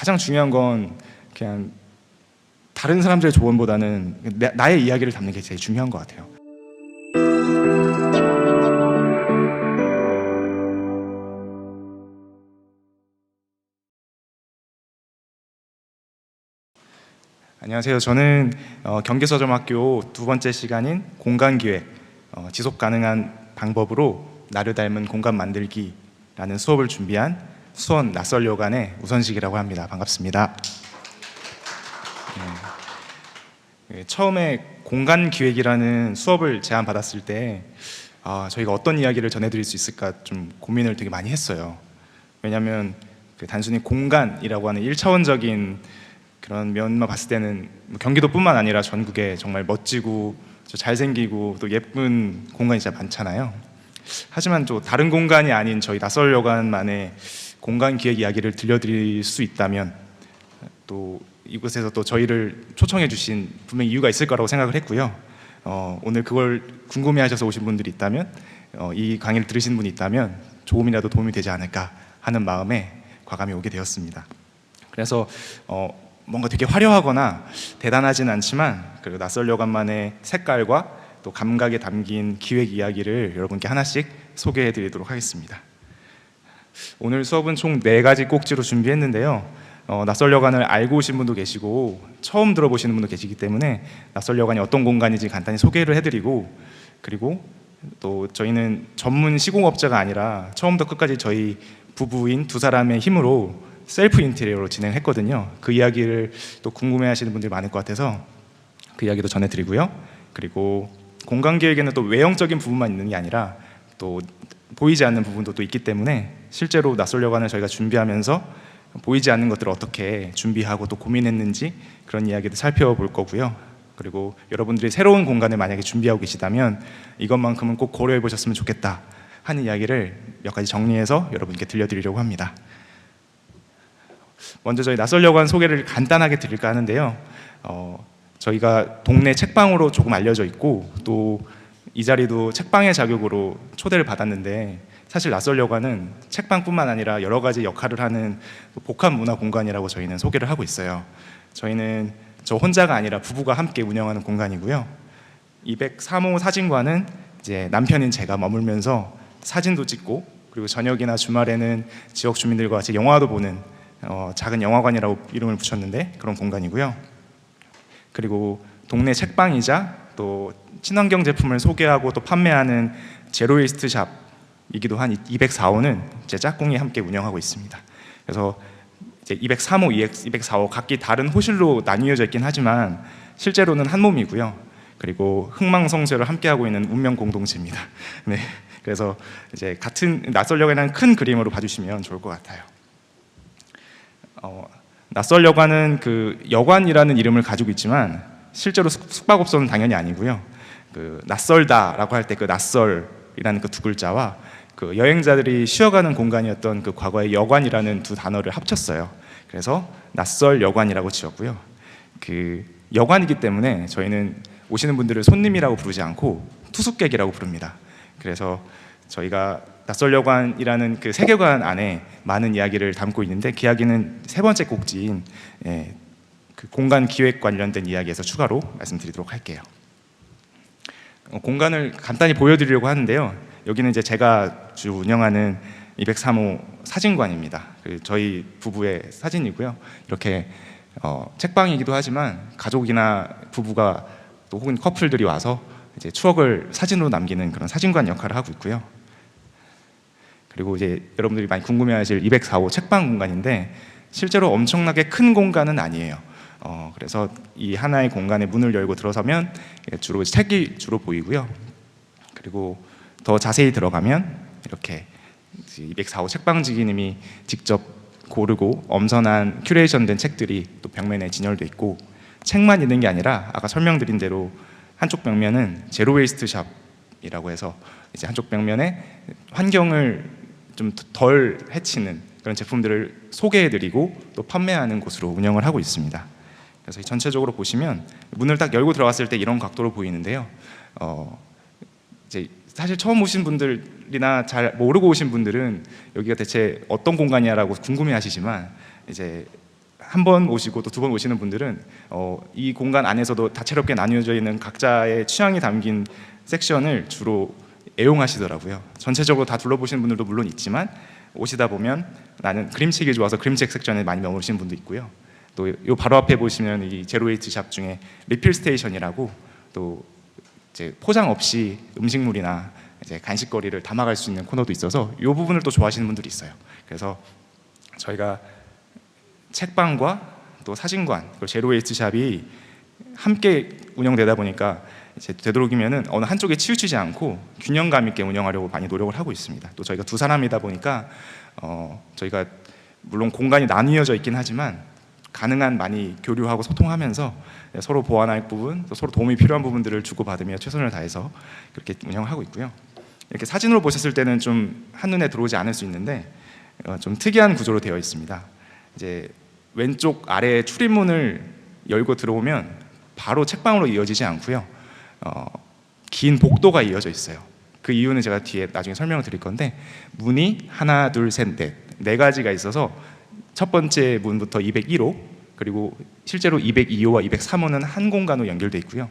가장 중요한 건 그냥 다른 사람들의 조언보다는 나의 이야기를 담는 게 제일 중요한 것 같아요. 안녕하세요. 저는 경기서점학교 두 번째 시간인 공간기획, 지속 가능한 방법으로 나를 닮은 공간 만들기라는 수업을 준비한 수원 낯설여관의 우선식이라고 합니다. 반갑습니다. 처음에 공간기획이라는 수업을 제안받았을 때 저희가 어떤 이야기를 전해드릴 수 있을까 좀 고민을 되게 많이 했어요. 왜냐하면 단순히 공간이라고 하는 1차원적인 그런 면만 봤을 때는 경기도뿐만 아니라 전국에 정말 멋지고 잘생기고 또 예쁜 공간이 진짜 많잖아요. 하지만 또 다른 공간이 아닌 저희 낯설여관만의 공간 기획 이야기를 들려드릴 수 있다면 또 이곳에서 또 저희를 초청해 주신 분명히 이유가 있을 거라고 생각을 했고요. 오늘 그걸 궁금해하셔서 오신 분들이 있다면 이 강의를 들으신 분이 있다면 조금이라도 도움이 되지 않을까 하는 마음에 과감히 오게 되었습니다. 그래서 뭔가 되게 화려하거나 대단하진 않지만 그리고 낯설여관만의 색깔과 또 감각에 담긴 기획 이야기를 여러분께 하나씩 소개해 드리도록 하겠습니다. 오늘 수업은 총 4가지 꼭지로 준비했는데요. 낯설여관을 알고 오신 분도 계시고 처음 들어보시는 분도 계시기 때문에 낯설여관이 어떤 공간인지 간단히 소개를 해드리고, 그리고 또 저희는 전문 시공업자가 아니라 처음부터 끝까지 저희 부부인 두 사람의 힘으로 셀프 인테리어로 진행했거든요. 그 이야기를 또 궁금해하시는 분들이 많을 것 같아서 그 이야기도 전해드리고요. 그리고 공간 계획에는 또 외형적인 부분만 있는 게 아니라 또 보이지 않는 부분도 또 있기 때문에 실제로 낯설여관을 저희가 준비하면서 보이지 않는 것들을 어떻게 준비하고 또 고민했는지 그런 이야기도 살펴볼 거고요. 그리고 여러분들이 새로운 공간을 만약에 준비하고 계시다면 이것만큼은 꼭 고려해 보셨으면 좋겠다 하는 이야기를 몇 가지 정리해서 여러분께 들려드리려고 합니다. 먼저 저희 낯설여관 소개를 간단하게 드릴까 하는데요. 저희가 동네 책방으로 조금 알려져 있고 또 이 자리도 책방의 자격으로 초대를 받았는데, 사실 낯설여관은 책방뿐만 아니라 여러 가지 역할을 하는 복합 문화 공간이라고 저희는 소개를 하고 있어요. 저희는 저 혼자가 아니라 부부가 함께 운영하는 공간이고요. 203호 사진관은 이제 남편인 제가 머물면서 사진도 찍고, 그리고 저녁이나 주말에는 지역 주민들과 같이 영화도 보는 작은 영화관이라고 이름을 붙였는데 그런 공간이고요. 그리고 동네 책방이자 또 친환경 제품을 소개하고 또 판매하는 제로웨이스트 샵이기도 한 204호는 제 짝꿍이 함께 운영하고 있습니다. 그래서 이제 203호, 204호 각기 다른 호실로 나뉘어져 있긴 하지만 실제로는 한 몸이고요. 그리고 흥망성쇠를 함께하고 있는 운명 공동체입니다. 네, 그래서 이제 같은 낯설여관이라는 큰 그림으로 봐주시면 좋을 것 같아요. 낯설여관은 그 여관이라는 이름을 가지고 있지만 실제로 숙박업소는 당연히 아니고요. 그 낯설다라고 할 때 그 낯설이라는 그 두 글자와 그 여행자들이 쉬어가는 공간이었던 그 과거의 여관이라는 두 단어를 합쳤어요. 그래서 낯설여관이라고 지었고요. 그 여관이기 때문에 저희는 오시는 분들을 손님이라고 부르지 않고 투숙객이라고 부릅니다. 그래서 저희가 낯설여관이라는 그 세계관 안에 많은 이야기를 담고 있는데 그 이야기는 3번째 꼭지인 그 공간 기획 관련된 이야기에서 추가로 말씀드리도록 할게요. 공간을 간단히 보여드리려고 하는데요. 여기는 이제 제가 주 운영하는 203호 사진관입니다. 저희 부부의 사진이고요. 이렇게 책방이기도 하지만 가족이나 부부가 또 혹은 커플들이 와서 이제 추억을 사진으로 남기는 그런 사진관 역할을 하고 있고요. 그리고 이제 여러분들이 많이 궁금해하실 204호 책방 공간인데 실제로 엄청나게 큰 공간은 아니에요. 그래서 이 하나의 공간에 문을 열고 들어서면 주로 책이 주로 보이고요. 그리고 더 자세히 들어가면 이렇게 204호 책방지기님이 직접 고르고 엄선한 큐레이션된 책들이 또 벽면에 진열돼 있고, 책만 있는 게 아니라 아까 설명드린 대로 한쪽 벽면은 제로웨이스트 샵이라고 해서 이제 한쪽 벽면에 환경을 좀 덜 해치는 그런 제품들을 소개해드리고 또 판매하는 곳으로 운영을 하고 있습니다. 그래서 전체적으로 보시면 문을 딱 열고 들어갔을 때 이런 각도로 보이는데요. 이제 사실 처음 오신 분들이나 잘 모르고 오신 분들은 여기가 대체 어떤 공간이냐라고 궁금해하시지만 이제 한 번 오시고 또 두 번 오시는 분들은 이 공간 안에서도 다채롭게 나뉘어져 있는 각자의 취향이 담긴 섹션을 주로 애용하시더라고요. 전체적으로 다 둘러보시는 분들도 물론 있지만 오시다 보면 나는 그림책이 좋아서 그림책 섹션에 많이 머무르시는 분도 있고요. 또 요 바로 앞에 보시면 이 제로웨이트 샵 중에 리필 스테이션이라고 또 이제 포장 없이 음식물이나 이제 간식거리를 담아갈 수 있는 코너도 있어서 이 부분을 또 좋아하시는 분들이 있어요. 그래서 저희가 책방과 또 사진관 그리고 제로웨이트 샵이 함께 운영되다 보니까 이제 되도록이면은 어느 한쪽에 치우치지 않고 균형감 있게 운영하려고 많이 노력을 하고 있습니다. 또 저희가 두 사람이다 보니까 저희가 물론 공간이 나뉘어져 있긴 하지만 가능한 많이 교류하고 소통하면서 서로 보완할 부분, 또 서로 도움이 필요한 부분들을 주고받으며 최선을 다해서 그렇게 운영하고 있고요. 이렇게 사진으로 보셨을 때는 좀 한눈에 들어오지 않을 수 있는데 좀 특이한 구조로 되어 있습니다. 이제 왼쪽 아래 출입문을 열고 들어오면 바로 책방으로 이어지지 않고요. 긴 복도가 이어져 있어요. 그 이유는 제가 뒤에 나중에 설명을 드릴 건데 문이 하나, 둘, 셋, 네 가지가 있어서 첫 번째 문부터 201호 그리고 실제로 202호와 203호는 한 공간으로 연결돼 있고요.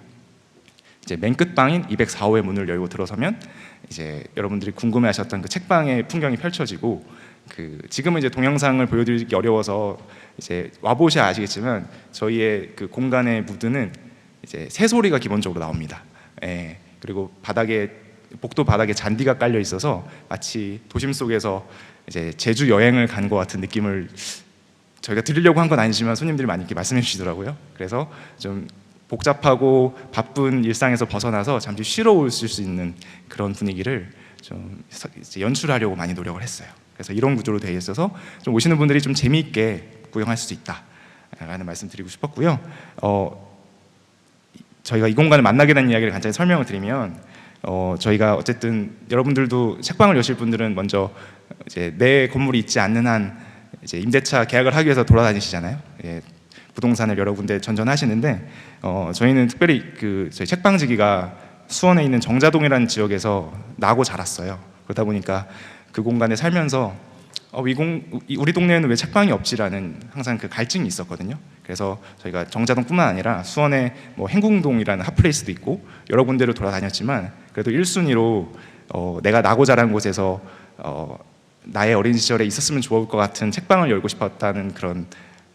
이제 맨 끝방인 204호의 문을 열고 들어서면 이제 여러분들이 궁금해하셨던 그 책방의 풍경이 펼쳐지고 지금은 이제 동영상을 보여드리기 어려워서 이제 와보셔야 아시겠지만 저희의 그 공간의 무드는 이제 새소리가 기본적으로 나옵니다. 예, 그리고 복도 바닥에 잔디가 깔려 있어서 마치 도심 속에서 이제 제주 여행을 간 것 같은 느낌을 저희가 드리려고 한 건 아니지만 손님들이 많이 이렇게 말씀해 주시더라고요. 그래서 좀 복잡하고 바쁜 일상에서 벗어나서 잠시 쉬러 오실 수 있는 그런 분위기를 좀 연출하려고 많이 노력을 했어요. 그래서 이런 구조로 되어 있어서 좀 오시는 분들이 좀 재미있게 구경할 수 있다라는 말씀 드리고 싶었고요. 저희가 이 공간을 만나게 된 이야기를 간단히 설명을 드리면 저희가 어쨌든 여러분들도 책방을 여실 분들은 먼저 이제 내 건물이 있지 않는 한 이제 임대차 계약을 하기 위해서 돌아다니시잖아요. 예, 부동산을 여러 군데 전전하시는데 저희는 특별히 저희 책방지기가 수원에 있는 정자동이라는 지역에서 나고 자랐어요. 그러다 보니까 그 공간에 살면서 우리 동네에는 왜 책방이 없지라는 항상 그 갈증이 있었거든요. 그래서 저희가 정자동뿐만 아니라 수원에 뭐 행궁동이라는 핫플레이스도 있고 여러 군데를 돌아다녔지만 그래도 1순위로 내가 나고 자란 곳에서 나의 어린 시절에 있었으면 좋을 것 같은 책방을 열고 싶었다는 그런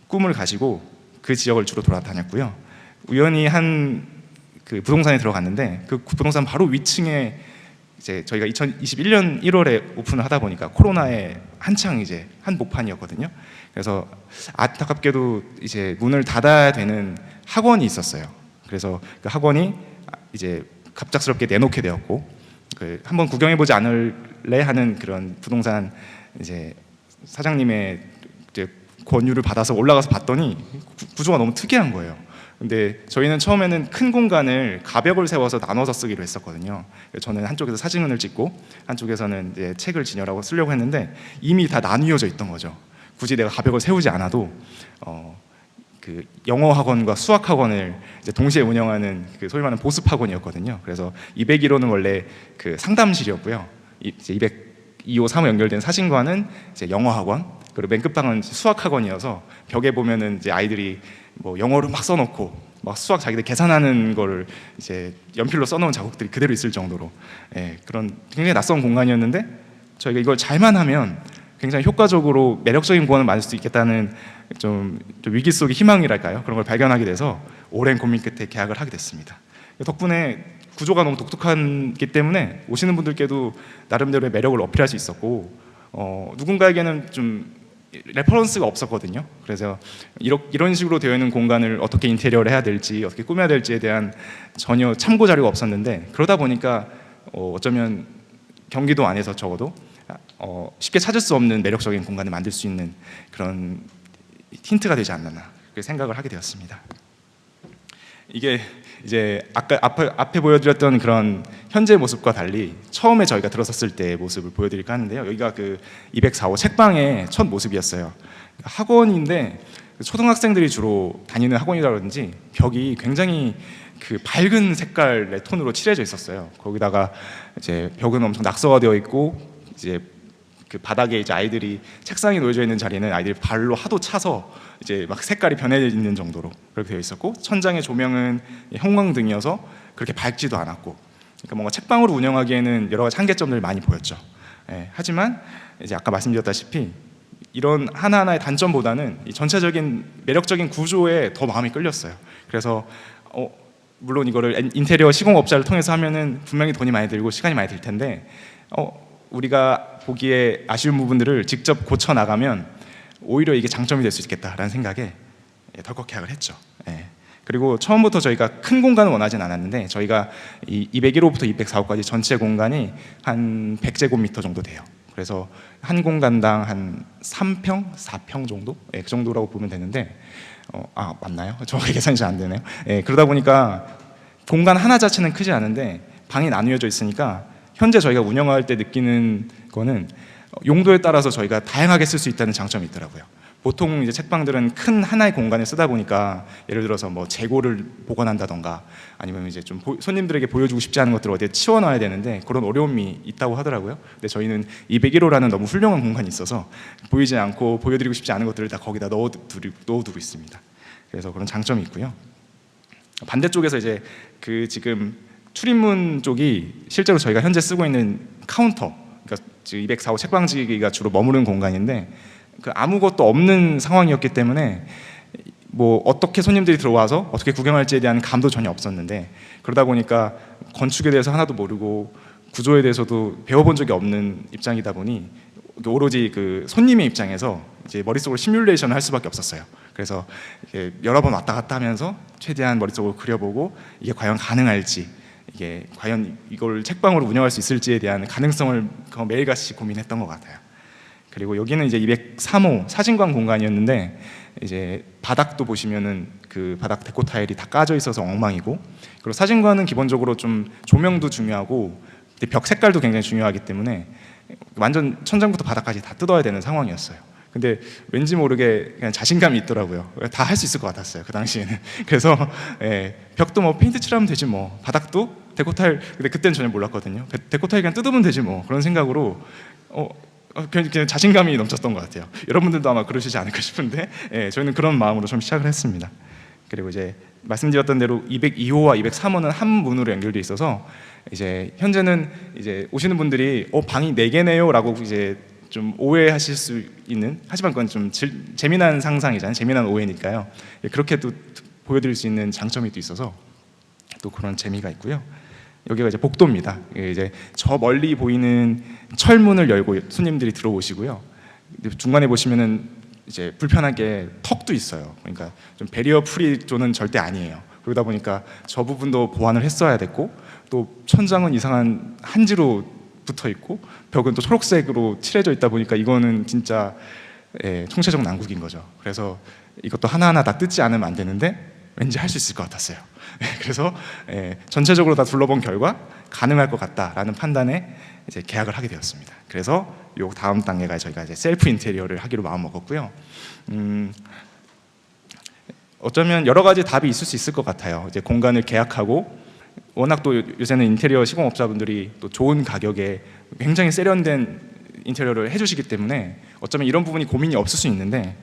꿈을 가지고 그 지역을 주로 돌아다녔고요. 우연히 그 부동산에 들어갔는데 그 부동산 바로 위층에 이제 저희가 2021년 1월에 오픈을 하다 보니까 코로나에 한창 이제 한복판이었거든요. 그래서 안타깝게도 이제 문을 닫아야 되는 학원이 있었어요. 그래서 그 학원이 이제 갑작스럽게 내놓게 되었고 한번 구경해보지 않을래 하는 그런 부동산 이제 사장님의 이제 권유를 받아서 올라가서 봤더니 구조가 너무 특이한 거예요. 근데 저희는 처음에는 큰 공간을 가벽을 세워서 나눠서 쓰기로 했었거든요. 저는 한쪽에서 사진을 찍고 한쪽에서는 이제 책을 진열하고 쓰려고 했는데 이미 다 나뉘어져 있던 거죠. 굳이 내가 가벽을 세우지 않아도 그 영어 학원과 수학 학원을 이제 동시에 운영하는 그 소위 말하는 보습 학원이었거든요. 그래서 201호는 원래 그 상담실이었고요. 이제 202호, 3호 연결된 사진관은 이제 영어 학원, 그리고 맨 끝방은 수학 학원이어서 벽에 보면은 이제 아이들이 뭐 영어를 막 써놓고 막 수학 자기들 계산하는 거를 이제 연필로 써놓은 자국들이 그대로 있을 정도로 그런 굉장히 낯선 공간이었는데 저희가 이걸 잘만 하면 굉장히 효과적으로 매력적인 공간을 만들 수 있겠다는 좀 위기 속의 희망이랄까요? 그런 걸 발견하게 돼서 오랜 고민 끝에 계약을 하게 됐습니다. 덕분에 구조가 너무 독특하기 때문에 오시는 분들께도 나름대로의 매력을 어필할 수 있었고 누군가에게는 좀 레퍼런스가 없었거든요. 그래서 이런 식으로 되어 있는 공간을 어떻게 인테리어를 해야 될지 어떻게 꾸며야 될지에 대한 전혀 참고 자료가 없었는데 그러다 보니까 어쩌면 경기도 안에서 적어도 쉽게 찾을 수 없는 매력적인 공간을 만들 수 있는 그런 힌트가 되지 않았나 그렇게 생각을 하게 되었습니다. 이게 이제 아까 앞에 보여드렸던 그런 현재 모습과 달리 처음에 저희가 들어섰을 때의 모습을 보여드릴까 하는데요. 여기가 그 204호 책방의 첫 모습이었어요. 학원인데 초등학생들이 주로 다니는 학원이라든지 벽이 굉장히 그 밝은 색깔의 톤으로 칠해져 있었어요. 거기다가 이제 벽은 엄청 낙서가 되어 있고 이제 그 바닥에 이제 아이들이 책상이 놓여져 있는 자리는 아이들이 발로 하도 차서 이제 막 색깔이 변해 있는 정도로 그렇게 되어 있었고, 천장의 조명은 형광등이어서 그렇게 밝지도 않았고, 그러니까 뭔가 책방으로 운영하기에는 여러 가지 한계점들이 많이 보였죠. 하지만 이제 아까 말씀드렸다시피 이런 하나하나의 단점보다는 이 전체적인 매력적인 구조에 더 마음이 끌렸어요. 그래서 물론 이거를 인테리어 시공업자를 통해서 하면은 분명히 돈이 많이 들고 시간이 많이 들 텐데, 우리가 보기에 아쉬운 부분들을 직접 고쳐 나가면 오히려 이게 장점이 될 수 있겠다라는 생각에 덜컥 계약을 했죠. 그리고 처음부터 저희가 큰 공간을 원하진 않았는데, 저희가 이 201호부터 204호까지 전체 공간이 한 100제곱미터 정도 돼요. 그래서 한 공간당 한 3평, 4평 정도? 그 정도라고 보면 되는데, 맞나요? 정확히 계산이 잘 안 되네요. 그러다 보니까 공간 하나 자체는 크지 않은데 방이 나뉘어져 있으니까, 현재 저희가 운영할 때 느끼는 거는 용도에 따라서 저희가 다양하게 쓸 수 있다는 장점이 있더라고요. 보통 이제 책방들은 큰 하나의 공간을 쓰다 보니까, 예를 들어서 뭐 재고를 보관한다던가 아니면 이제 좀 손님들에게 보여주고 싶지 않은 것들을 어디에 치워놔야 되는데 그런 어려움이 있다고 하더라고요. 근데 저희는 201호라는 너무 훌륭한 공간이 있어서 보이지 않고 보여드리고 싶지 않은 것들을 다 거기다 넣어두고 있습니다. 그래서 그런 장점이 있고요. 반대쪽에서 이제 그 지금 출입문 쪽이 실제로 저희가 현재 쓰고 있는 카운터, 그러니까 204호 책방지기가 주로 머무는 공간인데, 그 아무것도 없는 상황이었기 때문에 뭐 어떻게 손님들이 들어와서 어떻게 구경할지에 대한 감도 전혀 없었는데, 그러다 보니까 건축에 대해서 하나도 모르고 구조에 대해서도 배워본 적이 없는 입장이다 보니 오로지 그 손님의 입장에서 이제 머릿속으로 시뮬레이션을 할 수밖에 없었어요. 그래서 여러 번 왔다 갔다 하면서 최대한 머릿속으로 그려보고 이게 과연 가능할지, 이게 과연 이걸 책방으로 운영할 수 있을지에 대한 가능성을 매일같이 고민했던 것 같아요. 그리고 여기는 이제 203호 사진관 공간이었는데, 이제 바닥도 보시면은 그 바닥 데코 타일이 다 까져 있어서 엉망이고, 그리고 사진관은 기본적으로 좀 조명도 중요하고 벽 색깔도 굉장히 중요하기 때문에 완전 천장부터 바닥까지 다 뜯어야 되는 상황이었어요. 근데 왠지 모르게 그냥 자신감이 있더라고요. 다 할 수 있을 것 같았어요, 그 당시에는. 그래서 벽도 뭐 페인트 칠하면 되지 뭐, 바닥도 데코 타일, 근데 그때는 전혀 몰랐거든요. 데코 타일 그냥 뜯으면 되지 뭐, 그런 생각으로 그냥 자신감이 넘쳤던 것 같아요. 여러분들도 아마 그러시지 않을까 싶은데, 저희는 그런 마음으로 좀 시작을 했습니다. 그리고 이제 말씀드렸던 대로 202호와 203호는 한 문으로 연결돼 있어서, 이제 현재는 이제 오시는 분들이 방이 4개네요라고 이제 좀 오해하실 수 있는, 하지만 그건 좀 재미난 상상이잖아요. 재미난 오해니까요. 그렇게 또 보여드릴 수 있는 장점이 또 있어서 또 그런 재미가 있고요. 여기가 이제 복도입니다. 이제 저 멀리 보이는 철문을 열고 손님들이 들어오시고요. 중간에 보시면은 이제 불편하게 턱도 있어요. 그러니까 좀 베리어 프리 존은 절대 아니에요. 그러다 보니까 저 부분도 보완을 했어야 됐고, 또 천장은 이상한 한지로 붙어 있고 벽은 또 초록색으로 칠해져 있다 보니까 이거는 진짜 총체적 난국인 거죠. 그래서 이것도 하나하나 다 뜯지 않으면 안 되는데 왠지 할 수 있을 것 같았어요. 그래서 전체적으로 다 둘러본 결과 가능할 것 같다라는 판단에 이제 계약을 하게 되었습니다. 그래서 요 다음 단계가 저희가 이제 셀프 인테리어를 하기로 마음 먹었고요. 어쩌면 여러 가지 답이 있을 수 있을 것 같아요. 이제 공간을 계약하고, 워낙 또 요새는 인테리어 시공업자분들이 또 좋은 가격에 굉장히 세련된 인테리어를 해주시기 때문에 어쩌면 이런 부분이 고민이 없을 수 있는데,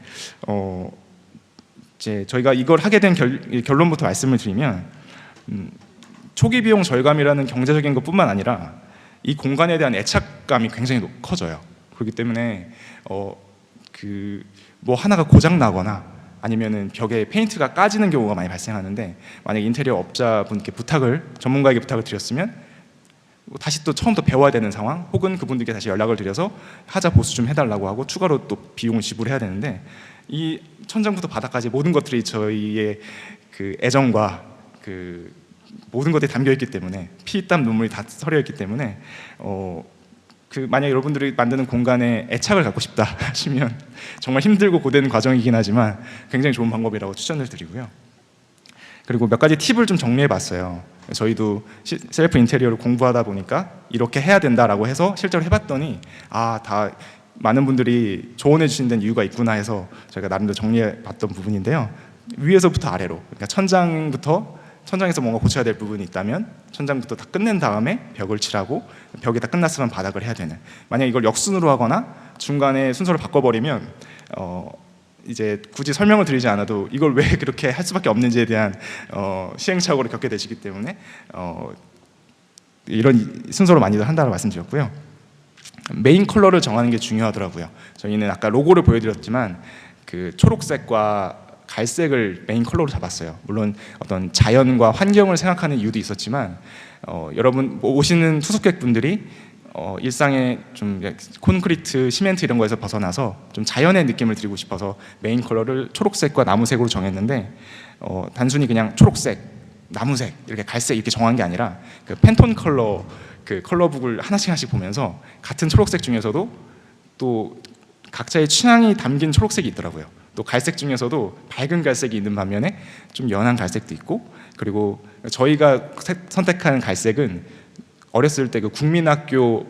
이제 저희가 이걸 하게 된 결론부터 말씀을 드리면, 초기 비용 절감이라는 경제적인 것뿐만 아니라 이 공간에 대한 애착감이 굉장히 커져요. 그렇기 때문에 뭐 하나가 고장 나거나 아니면은 벽에 페인트가 까지는 경우가 많이 발생하는데, 만약 인테리어 업자분께 전문가에게 부탁을 드렸으면 다시 또 처음부터 배워야 되는 상황, 혹은 그분들께 다시 연락을 드려서 하자 보수 좀 해달라고 하고 추가로 또 비용을 지불해야 되는데, 이 천장부터 바닥까지 모든 것들이 저희의 그 애정과 그 모든 것들이 담겨 있기 때문에, 피, 땀, 눈물이 다 서려 있기 때문에 만약 여러분들이 만드는 공간에 애착을 갖고 싶다 하시면 정말 힘들고 고된 과정이긴 하지만 굉장히 좋은 방법이라고 추천을 드리고요. 그리고 몇 가지 팁을 좀 정리해 봤어요. 저희도 셀프 인테리어를 공부하다 보니까 이렇게 해야 된다라고 해서 실제로 해봤더니 다 많은 분들이 조언해 주신 데는 이유가 있구나 해서 저희가 나름대로 정리해 봤던 부분인데요. 위에서부터 아래로, 그러니까 천장에서 뭔가 고쳐야 될 부분이 있다면 천장부터 다 끝낸 다음에 벽을 칠하고, 벽이 다 끝났으면 바닥을 해야 되는, 만약 이걸 역순으로 하거나 중간에 순서를 바꿔버리면 이제 굳이 설명을 드리지 않아도 이걸 왜 그렇게 할 수밖에 없는지에 대한 시행착오를 겪게 되시기 때문에 이런 순서로 많이들 한다고 말씀드렸고요. 메인 컬러를 정하는 게 중요하더라고요. 저희는 아까 로고를 보여드렸지만 그 초록색과 갈색을 메인 컬러로 잡았어요. 물론 어떤 자연과 환경을 생각하는 이유도 있었지만 여러분 오시는 투숙객분들이 일상의 좀 콘크리트, 시멘트 이런 거에서 벗어나서 좀 자연의 느낌을 드리고 싶어서 메인 컬러를 초록색과 나무색으로 정했는데 단순히 그냥 초록색, 나무색, 이렇게 갈색 이렇게 정한 게 아니라 그 팬톤 컬러 그 컬러북을 하나씩 보면서 같은 초록색 중에서도 또 각자의 취향이 담긴 초록색이 있더라고요. 또 갈색 중에서도 밝은 갈색이 있는 반면에 좀 연한 갈색도 있고, 그리고 저희가 선택한 갈색은 어렸을 때 그 국민학교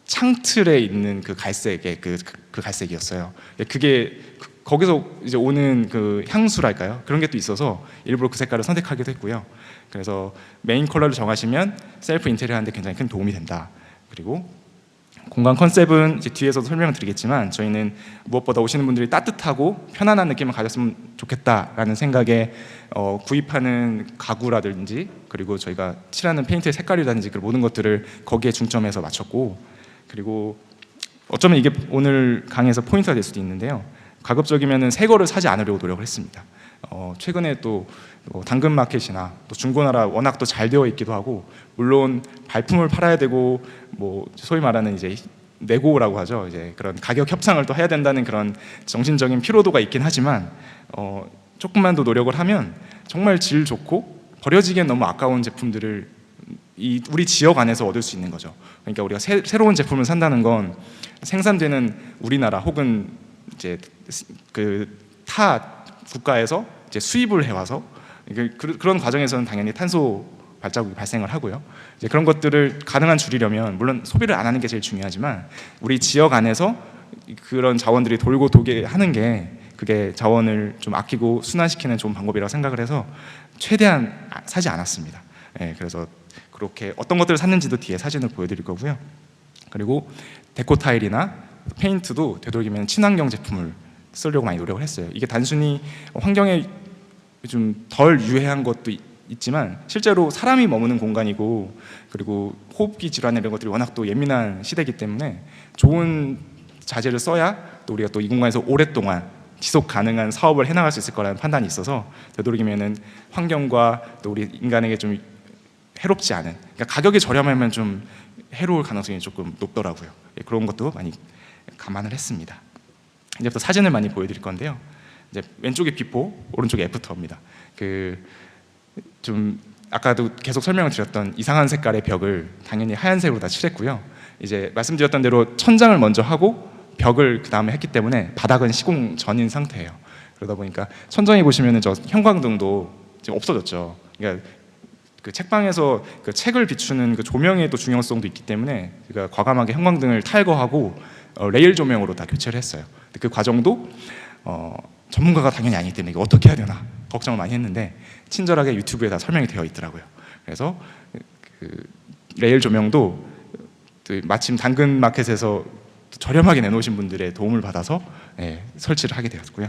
창틀에 있는 그 갈색의 그 갈색이었어요. 그게 거기서 이제 오는 그 향수랄까요? 그런 게 또 있어서 일부러 그 색깔을 선택하기도 했고요. 그래서 메인 컬러를 정하시면 셀프 인테리어 하는데 굉장히 큰 도움이 된다. 그리고 공간 컨셉은 이제 뒤에서도 설명을 드리겠지만 저희는 무엇보다 오시는 분들이 따뜻하고 편안한 느낌을 가졌으면 좋겠다라는 생각에 구입하는 가구라든지 그리고 저희가 칠하는 페인트의 색깔이라든지 그 모든 것들을 거기에 중점해서 맞췄고, 그리고 어쩌면 이게 오늘 강의에서 포인트가 될 수도 있는데요. 가급적이면 새 거를 사지 않으려고 노력을 했습니다. 최근에 또 당근마켓이나 또 중고나라 워낙 또 잘 되어 있기도 하고, 물론 발품을 팔아야 되고 뭐 소위 말하는 이제 내고라고 하죠. 이제 그런 가격 협상을 또 해야 된다는 그런 정신적인 피로도가 있긴 하지만 조금만 더 노력을 하면 정말 질 좋고 버려지기엔 너무 아까운 제품들을 우리 지역 안에서 얻을 수 있는 거죠. 그러니까 우리가 새로운 제품을 산다는 건 생산되는 우리나라 혹은 이제 그 타 국가에서 이제 수입을 해와서 그런 과정에서는 당연히 탄소 발자국이 발생을 하고요. 이제 그런 것들을 가능한 줄이려면 물론 소비를 안 하는 게 제일 중요하지만 우리 지역 안에서 그런 자원들이 돌고 도게 하는 게 그게 자원을 좀 아끼고 순환시키는 좋은 방법이라고 생각을 해서 최대한 사지 않았습니다. 그래서 그렇게 어떤 것들을 샀는지도 뒤에 사진을 보여드릴 거고요. 그리고 데코 타일이나 페인트도 되도록이면 친환경 제품을 쓰려고 많이 노력을 했어요. 이게 단순히 환경에 좀 덜 유해한 것도 있지만 실제로 사람이 머무는 공간이고, 그리고 호흡기 질환 이런 것들이 워낙 또 예민한 시대이기 때문에 좋은 자재를 써야 또 우리가 또 이 공간에서 오랫동안 지속 가능한 사업을 해나갈 수 있을 거라는 판단이 있어서 되도록이면 환경과 또 우리 인간에게 좀 해롭지 않은, 그러니까 가격이 저렴하면 좀 해로울 가능성이 조금 높더라고요. 그런 것도 많이 감안을 했습니다. 이제부터 사진을 많이 보여드릴 건데요. 이제 왼쪽이 비포, 오른쪽이 애프터입니다. 좀 아까도 계속 설명을 드렸던 이상한 색깔의 벽을 당연히 하얀색으로 다 칠했고요. 이제 말씀드렸던 대로 천장을 먼저 하고 벽을 그 다음에 했기 때문에 바닥은 시공 전인 상태예요. 그러다 보니까 천장에 보시면은 저 형광등도 지금 없어졌죠. 그러니까 그 책방에서 그 책을 비추는 그 조명의 또 중요성도 있기 때문에 그러니까 과감하게 형광등을 탈거하고 레일 조명으로 다 교체를 했어요. 그 과정도 전문가가 당연히 아니기 때문에 이거 어떻게 해야 되나 걱정을 많이 했는데 친절하게 유튜브에 다 설명이 되어 있더라고요. 그래서 그 레일 조명도 마침 당근마켓에서 저렴하게 내놓으신 분들의 도움을 받아서 설치를 하게 되었고요.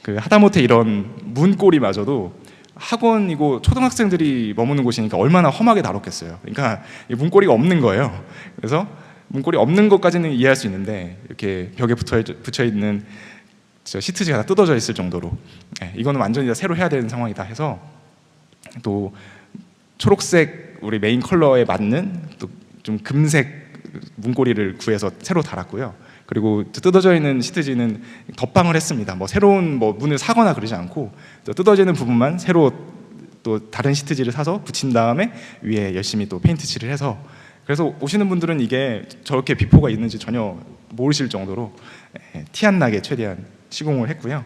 그 하다못해 이런 문고리마저도 학원이고 초등학생들이 머무는 곳이니까 얼마나 험하게 다뤘겠어요. 그러니까 문고리가 없는 거예요. 그래서 문고리 없는 것까지는 이해할 수 있는데 이렇게 벽에 붙여 있는 시트지가 다 뜯어져 있을 정도로 이거는 완전히 다 새로 해야 되는 상황이다 해서 또 초록색 우리 메인 컬러에 맞는 또 좀 금색 문고리를 구해서 새로 달았고요. 그리고 뜯어져 있는 시트지는 덧방을 했습니다. 뭐 새로운 문을 사거나 그러지 않고 뜯어지는 부분만 새로 또 다른 시트지를 사서 붙인 다음에 위에 열심히 또 페인트 칠을 해서, 그래서 오시는 분들은 이게 저렇게 비포가 있는지 전혀 모르실 정도로 티 안 나게 최대한 시공을 했고요.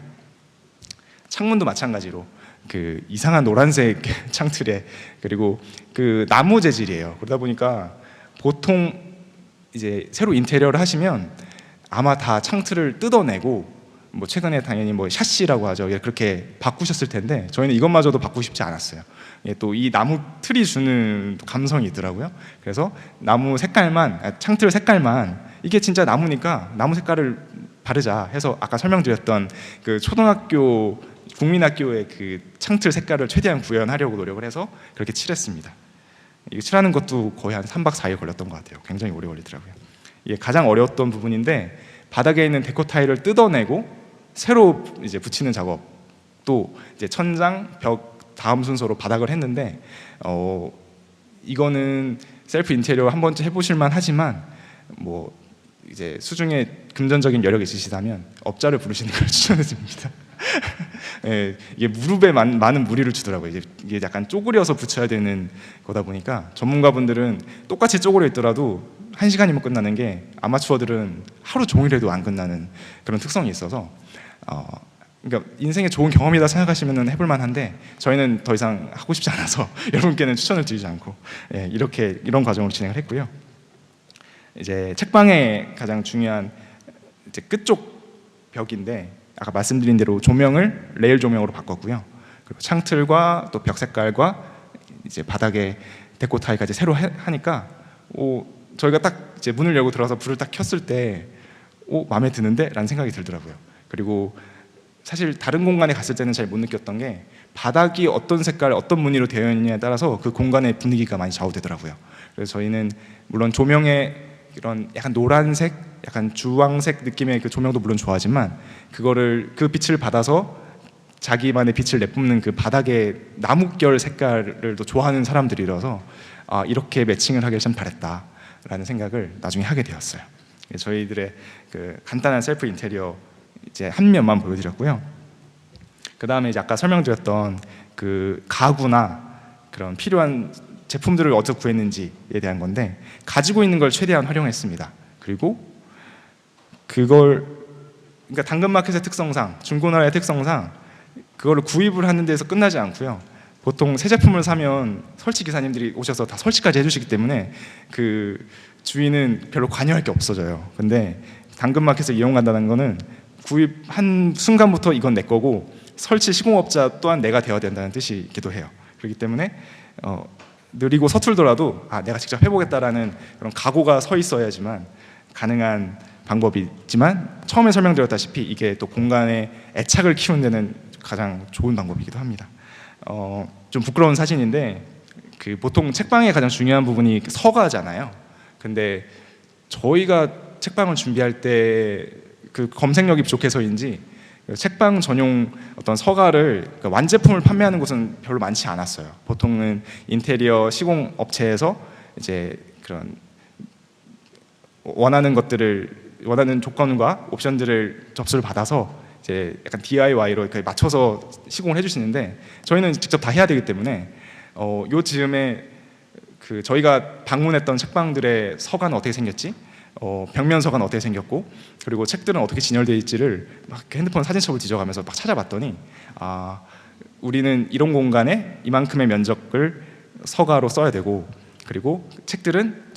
창문도 마찬가지로 그 이상한 노란색 창틀에, 그리고 그 나무 재질이에요. 그러다 보니까 보통 이제 새로 인테리어를 하시면 아마 다 창틀을 뜯어내고 뭐 최근에 당연히 뭐 샤시라고 하죠. 그렇게 바꾸셨을 텐데 저희는 이것마저도 바꾸고 싶지 않았어요. 또 이 나무 틀이 주는 감성이 있더라고요. 그래서 나무 색깔만, 창틀 색깔만, 이게 진짜 나무니까 나무 색깔을 바르자 해서 아까 설명드렸던 그 초등학교 국민학교의 그 창틀 색깔을 최대한 구현하려고 노력을 해서 그렇게 칠했습니다. 이거 칠하는 것도 거의 한 3박 4일 걸렸던 것 같아요. 굉장히 오래 걸리더라고요. 이게 가장 어려웠던 부분인데 바닥에 있는 데코 타일을 뜯어내고 새로 이제 붙이는 작업도 이제 천장, 벽 다음 순서로 바닥을 했는데 이거는 셀프 인테리어 한 번쯤 해보실만 하지만 뭐 이제 수중에 금전적인 여력이 있으시다면 업자를 부르시는 걸 추천해드립니다. 예, 이게 무릎에 많은 무리를 주더라고요. 이게 약간 쪼그려서 붙여야 되는 거다 보니까 전문가분들은 똑같이 쪼그려 있더라도 1시간이면 끝나는 게 아마추어들은 하루 종일 해도 안 끝나는 그런 특성이 있어서 그러니까 인생의 좋은 경험이다 생각하시면 해볼 만한데 저희는 더 이상 하고 싶지 않아서 여러분께는 추천을 드리지 않고 이런 과정으로 진행을 했고요. 이제 책방의 가장 중요한 이제 끝쪽 벽인데 아까 말씀드린 대로 조명을 레일 조명으로 바꿨고요. 그리고 창틀과 또 벽 색깔과 이제 바닥에 데코 타일까지 새로 하니까 저희가 딱 이제 문을 열고 들어가서 불을 딱 켰을 때 마음에 드는데? 라는 생각이 들더라고요. 그리고 사실 다른 공간에 갔을 때는 잘 못 느꼈던 게 바닥이 어떤 색깔, 어떤 무늬로 되어 있느냐에 따라서 그 공간의 분위기가 많이 좌우되더라고요. 그래서 저희는 물론 조명의 이런 약간 노란색, 약간 주황색 느낌의 그 조명도 물론 좋아하지만 그 빛을 받아서 자기만의 빛을 내뿜는 그 바닥의 나뭇결 색깔을 또 좋아하는 사람들이라서 이렇게 매칭을 하길 참 잘했다라는 생각을 나중에 하게 되었어요. 저희들의 그 간단한 셀프 인테리어 이제 한 면만 보여드렸고요. 그 다음에 이제 아까 설명드렸던 그 가구나 그런 필요한 제품들을 어디서 구했는지에 대한 건데 가지고 있는 걸 최대한 활용했습니다. 그리고 그러니까 당근마켓의 특성상, 중고나라의 특성상 그거를 구입을 하는 데서 끝나지 않고요. 보통 새 제품을 사면 설치 기사님들이 오셔서 다 설치까지 해주시기 때문에 그 주인은 별로 관여할 게 없어져요. 근데 당근마켓을 이용한다는 거는 구입한 순간부터 이건 내 거고 설치 시공업자 또한 내가 되어야 된다는 뜻이기도 해요. 그렇기 때문에 느리고 서툴더라도 내가 직접 해보겠다라는 그런 각오가 서 있어야지만 가능한 방법이 있지만 처음에 설명드렸다시피 이게 또 공간에 애착을 키우는 데는 가장 좋은 방법이기도 합니다. 좀 부끄러운 사진인데 보통 책방의 가장 중요한 부분이 서가잖아요. 근데 저희가 책방을 준비할 때 그 검색력이 부족해서인지 책방 전용 어떤 서가를 그러니까 완제품을 판매하는 곳은 별로 많지 않았어요. 보통은 인테리어 시공 업체에서 이제 그런 원하는 조건과 옵션들을 접수를 받아서 이제 약간 DIY로 이렇게 맞춰서 시공을 해주시는데 저희는 직접 다 해야 되기 때문에 요 즈음에 저희가 방문했던 책방들의 서가는 어떻게 생겼지? 벽면 서가는 어떻게 생겼고 그리고 책들은 어떻게 진열되어 있지를 막 핸드폰 사진첩을 뒤져가면서 막 찾아봤더니 우리는 이런 공간에 이만큼의 면적을 서가로 써야 되고 그리고 책들은